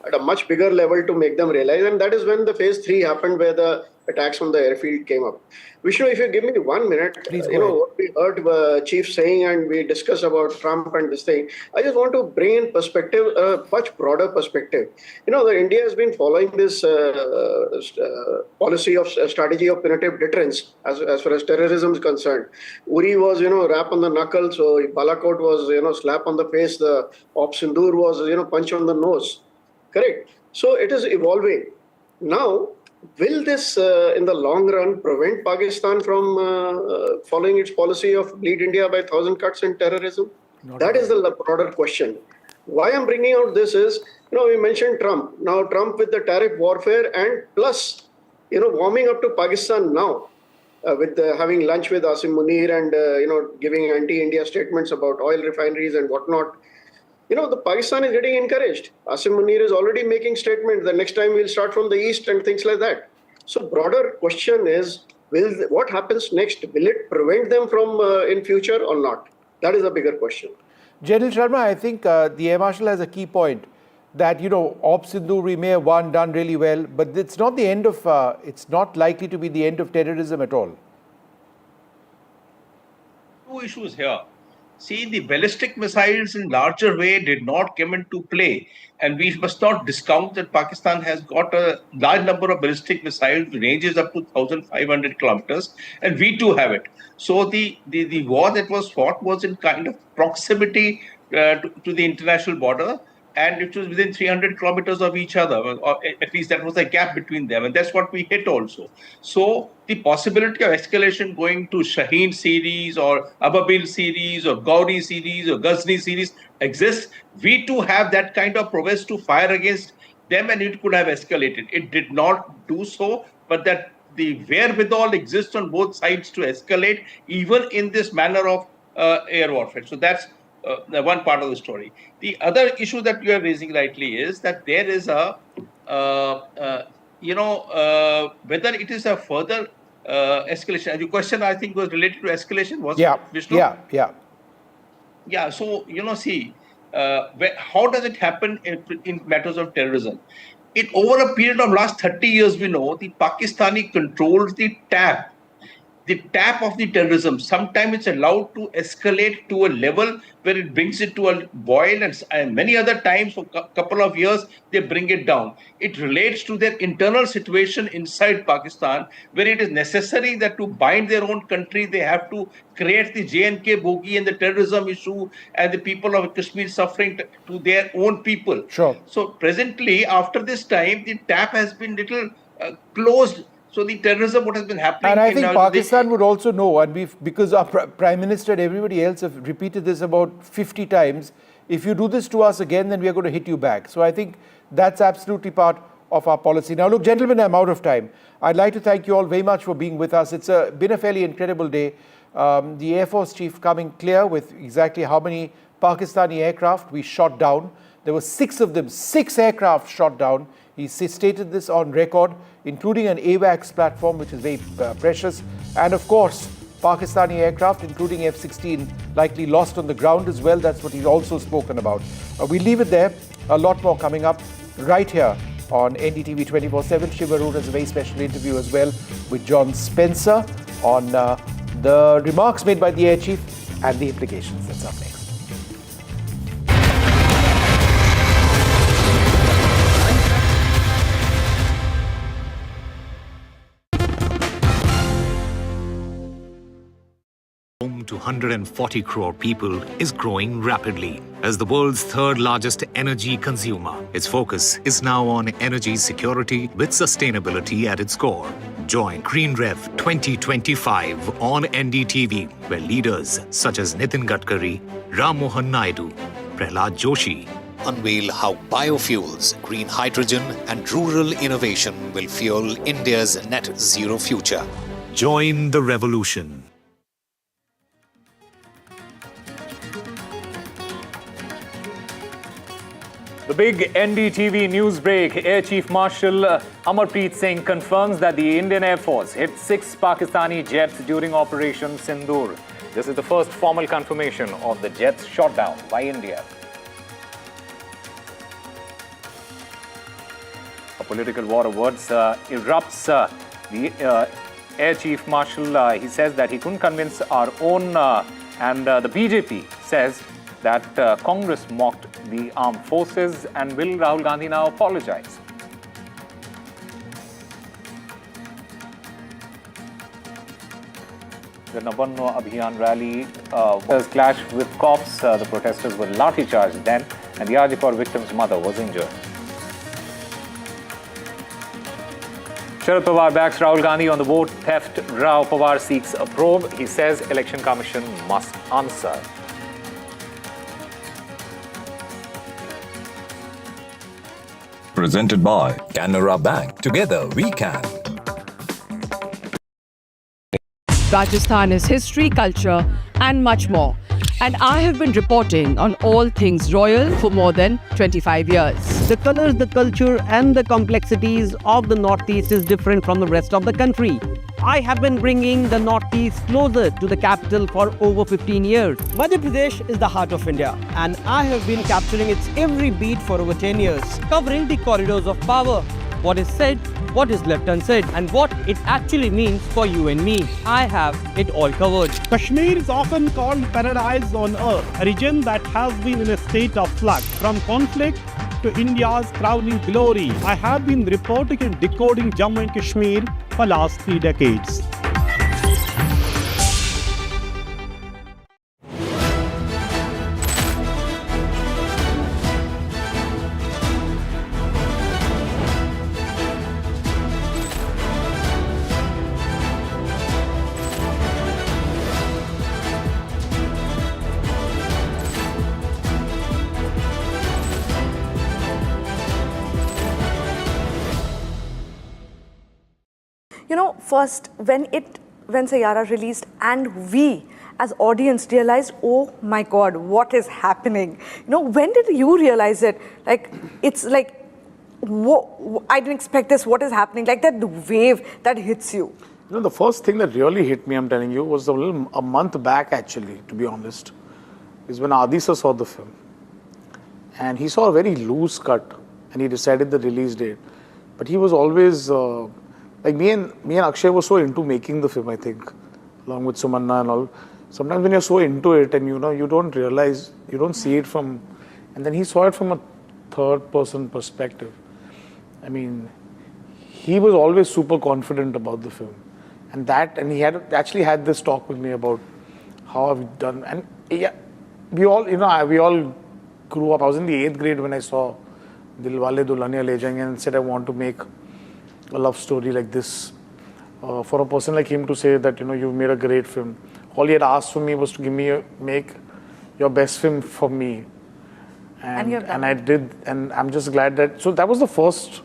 at a much bigger level to make them realize. And that is when the phase 3 happened, where the attacks from the airfield came up. Vishnu, if you give me 1 minute, what we heard Chief saying, and we discussed about Trump and this thing, I just want to bring in perspective, a much broader perspective. India has been following this policy of strategy of punitive deterrence as far as terrorism is concerned. Uri was, rap on the knuckles, so Balakot was, slap on the face, the Op Sindoor was, punch on the nose. Correct? So it is evolving. Now, will this, in the long run, prevent Pakistan from following its policy of bleed India by 1,000 cuts in terrorism? That is the broader question. Why I'm bringing out this is, we mentioned Trump. Now, Trump with the tariff warfare and plus, warming up to Pakistan now. with having lunch with Asim Munir and giving anti-India statements about oil refineries and whatnot. The Pakistan is getting encouraged. Asim Munir is already making statements. The next time we'll start from the east and things like that. So broader question is, what happens next? Will it prevent them from in future or not? That is a bigger question. General Sharma, I think the Air Marshal has a key point that, Op Sindoor we may have done really well, but it's not the end of, it's not likely to be the end of terrorism at all. Two issues here. See, the ballistic missiles in larger way did not come into play. And we must not discount that Pakistan has got a large number of ballistic missiles, ranges up to 1,500 kilometers, and we too have it. So the war that was fought was in kind of proximity to the international border, and it was within 300 kilometers of each other, or at least that was a gap between them, and that's what we hit also. So the possibility of escalation going to Shaheen series or Ababil series or Gauri series or Ghazni series exists. We too have that kind of prowess to fire against them, and it could have escalated. It did not do so, but that the wherewithal exists on both sides to escalate, even in this manner of air warfare. So that's the one part of the story. The other issue that you are raising rightly is that there is a, whether it is a further escalation. And your question, I think, was related to escalation, was it, Vishnu? Yeah. So, see, how does it happen in matters of terrorism? Over a period of last 30 years, we know the Pakistani controls the tap of the terrorism. Sometimes it's allowed to escalate to a level where it brings it to a boil, and many other times for a couple of years they bring it down. It relates to their internal situation inside Pakistan, where it is necessary that to bind their own country, they have to create the J&K bogey and the terrorism issue and the people of Kashmir suffering to their own people. Sure. So presently, after this time, the tap has been little closed. So the terrorism, what has been happening... And I think Pakistan would also know, and because our Prime Minister and everybody else have repeated this about 50 times, if you do this to us again, then we are going to hit you back. So I think that's absolutely part of our policy. Now, look, gentlemen, I'm out of time. I'd like to thank you all very much for being with us. It's been a fairly incredible day. The Air Force Chief coming clear with exactly how many Pakistani aircraft we shot down. There were 6 of them, 6 aircraft shot down. He stated this on record, including an AWACS platform, which is very precious. And of course, Pakistani aircraft, including F-16, likely lost on the ground as well. That's what he's also spoken about. We'll leave it there. A lot more coming up right here on NDTV 24/7. Shiv Aroor has a very special interview as well with John Spencer on the remarks made by the Air Chief and the implications. That's up next. Home to 140 crore people is growing rapidly. As the world's third largest energy consumer, its focus is now on energy security with sustainability at its core. Join Green Rev 2025 on NDTV, where leaders such as Nitin Gadkari, Ram Mohan Naidu, Prahlad Joshi unveil how biofuels, green hydrogen and rural innovation will fuel India's net zero future. Join the revolution. The big NDTV news break. Air Chief Marshal Amarpreet Singh confirms that the Indian Air Force hit 6 Pakistani jets during Operation Sindoor. This is the first formal confirmation of the jets shot down by India. A political war of words erupts. The Air Chief Marshal, he says that he couldn't convince our own, and the BJP says that Congress mocked the armed forces, and will Rahul Gandhi now apologize? The Nabanno Abhiyan rally clashed with cops. The protesters were lathi-charged then, and the Ajikor victim's mother was injured. Sharad Pawar backs Rahul Gandhi on the vote theft. Rao Pawar seeks a probe. He says Election Commission must answer. Presented by Canara Bank. Together we can. Rajasthan is history, culture, and much more. And I have been reporting on all things royal for more than 25 years. The colors, the culture, and the complexities of the Northeast is different from the rest of the country. I have been bringing the Northeast closer to the capital for over 15 years. Madhya Pradesh is the heart of India, and I have been capturing its every beat for over 10 years, covering the corridors of power, what is said, what is left unsaid, and what it actually means for you and me. I have it all covered. Kashmir is often called paradise on earth, a region that has been in a state of flux from conflict to India's crowning glory. I have been reporting and decoding Jammu and Kashmir for last 3 decades. You know, first, when Sayyara released and we as audience realized, oh my God, what is happening? You know, when did you realize it? Like, it's like, I didn't expect this, what is happening? Like that wave that hits you. You know, the first thing that really hit me, I'm telling you, was a month back actually, to be honest, is when Adisa saw the film. And he saw a very loose cut and he decided the release date. But he was always... like me and Akshay were so into making the film, I think, along with Sumanna and all. Sometimes when you're so into it and you don't realize, you don't see it from, and then he saw it from a third person perspective. I mean, he was always super confident about the film. And he had actually had this talk with me about how I've done. And yeah, we all grew up. I was in the 8th grade when I saw Dilwale Dulhaniya Le Jayenge and said I want to make a love story like this. For a person like him to say that, you've made a great film. All he had asked for me was to make your best film for me. And I did, and I'm just glad that, so that was the first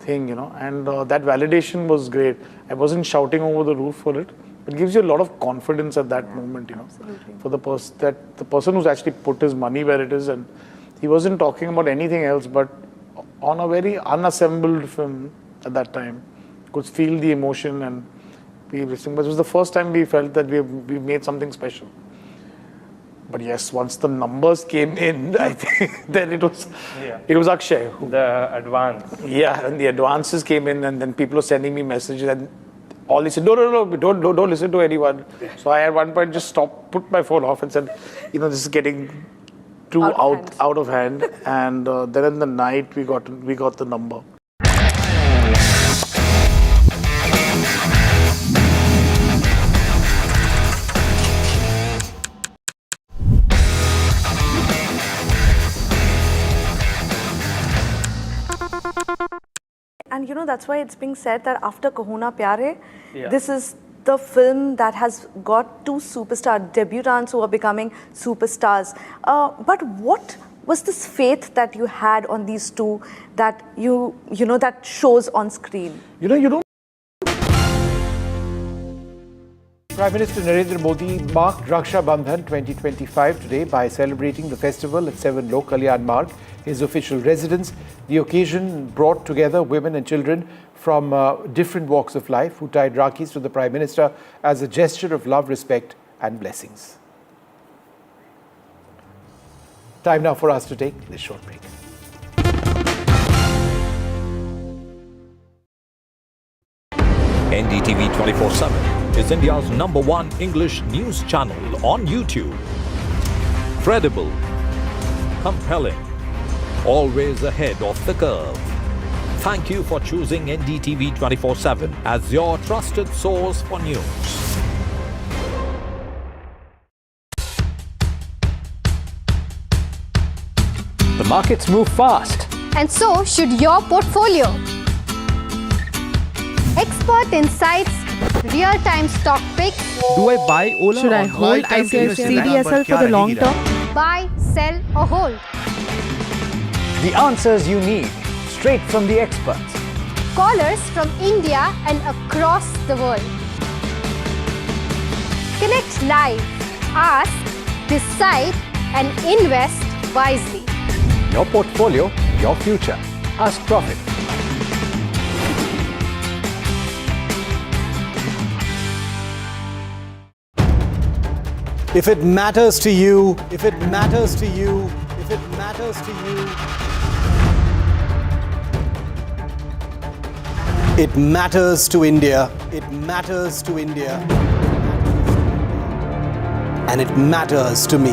thing, and that validation was great. I wasn't shouting over the roof for it. It gives you a lot of confidence at that moment, Absolutely. for the person who's actually put his money where it is, and he wasn't talking about anything else, but on a very unassembled film at that time, could feel the emotion and be listening. But it was the first time we felt that we made something special. But yes, once the numbers came in, I think then it was Akshay. The advance. Yeah, and the advances came in, and then people were sending me messages, and all they said, no, don't listen to anyone. So I at one point just put my phone off and said, this is getting too out of hand. And then in the night we got the number. And that's why it's being said that after Kaho Na Pyar Hai, this is the film that has got 2 superstar debutants who are becoming superstars. But what was this faith that you had on these two that that shows on screen? You don't. Prime Minister Narendra Modi marked Raksha Bandhan 2025 today by celebrating the festival at 7 Lok Kalyan Marg, his official residence. The occasion brought together women and children from different walks of life who tied Rakis to the Prime Minister as a gesture of love, respect and blessings. Time now for us to take this short break. NDTV 24/7 is India's #1 English news channel on YouTube. Credible, compelling, always ahead of the curve. Thank you for choosing NDTV 24/7 as your trusted source for news. The markets move fast. And so should your portfolio. Expert insights, real-time stock picks. Do I buy Ola? Should I hold CDSL for the long term? Buy, sell or hold. The answers you need, straight from the experts. Callers from India and across the world. Connect live, ask, decide and invest wisely. Your portfolio, your future. Ask Profit. If it matters to you, if it matters to you, if it matters to you, it matters to India. It matters to India. And it matters to me.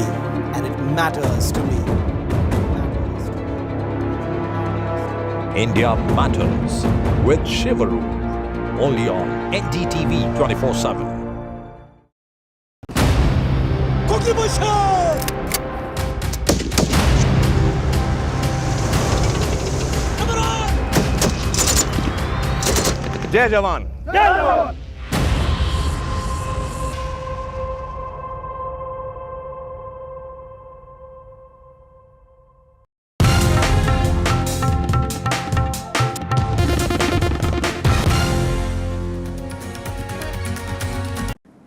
And it matters to me. India Matters with Shiv, only on NDTV 24/7. जय जवान। जय जवान।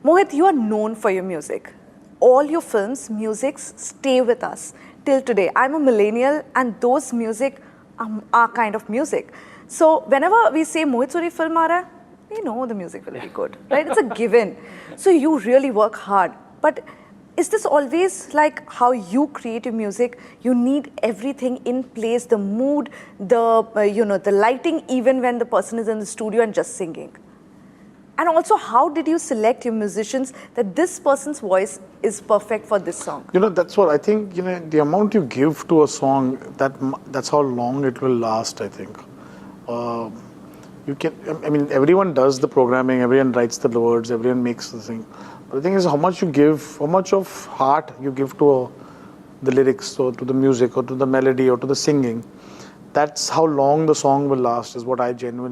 Mohit, you are known for your music. All your films, musics stay with us till today. I'm a millennial and those music are kind of music. So whenever we say Mohit Suri film aa raha hai, we know the music will be good, right? It's a given. So you really work hard. But is this always like how you create your music? You need everything in place, the mood, the lighting, even when the person is in the studio and just singing. And also, how did you select your musicians that this person's voice is perfect for this song? That's what I think, the amount you give to a song, that's how long it will last, I think. Everyone does the programming, everyone writes the words, everyone makes the thing. But the thing is how much you give, how much of heart you give to the lyrics or to the music or to the melody or to the singing. That's how long the song will last, is what I genuinely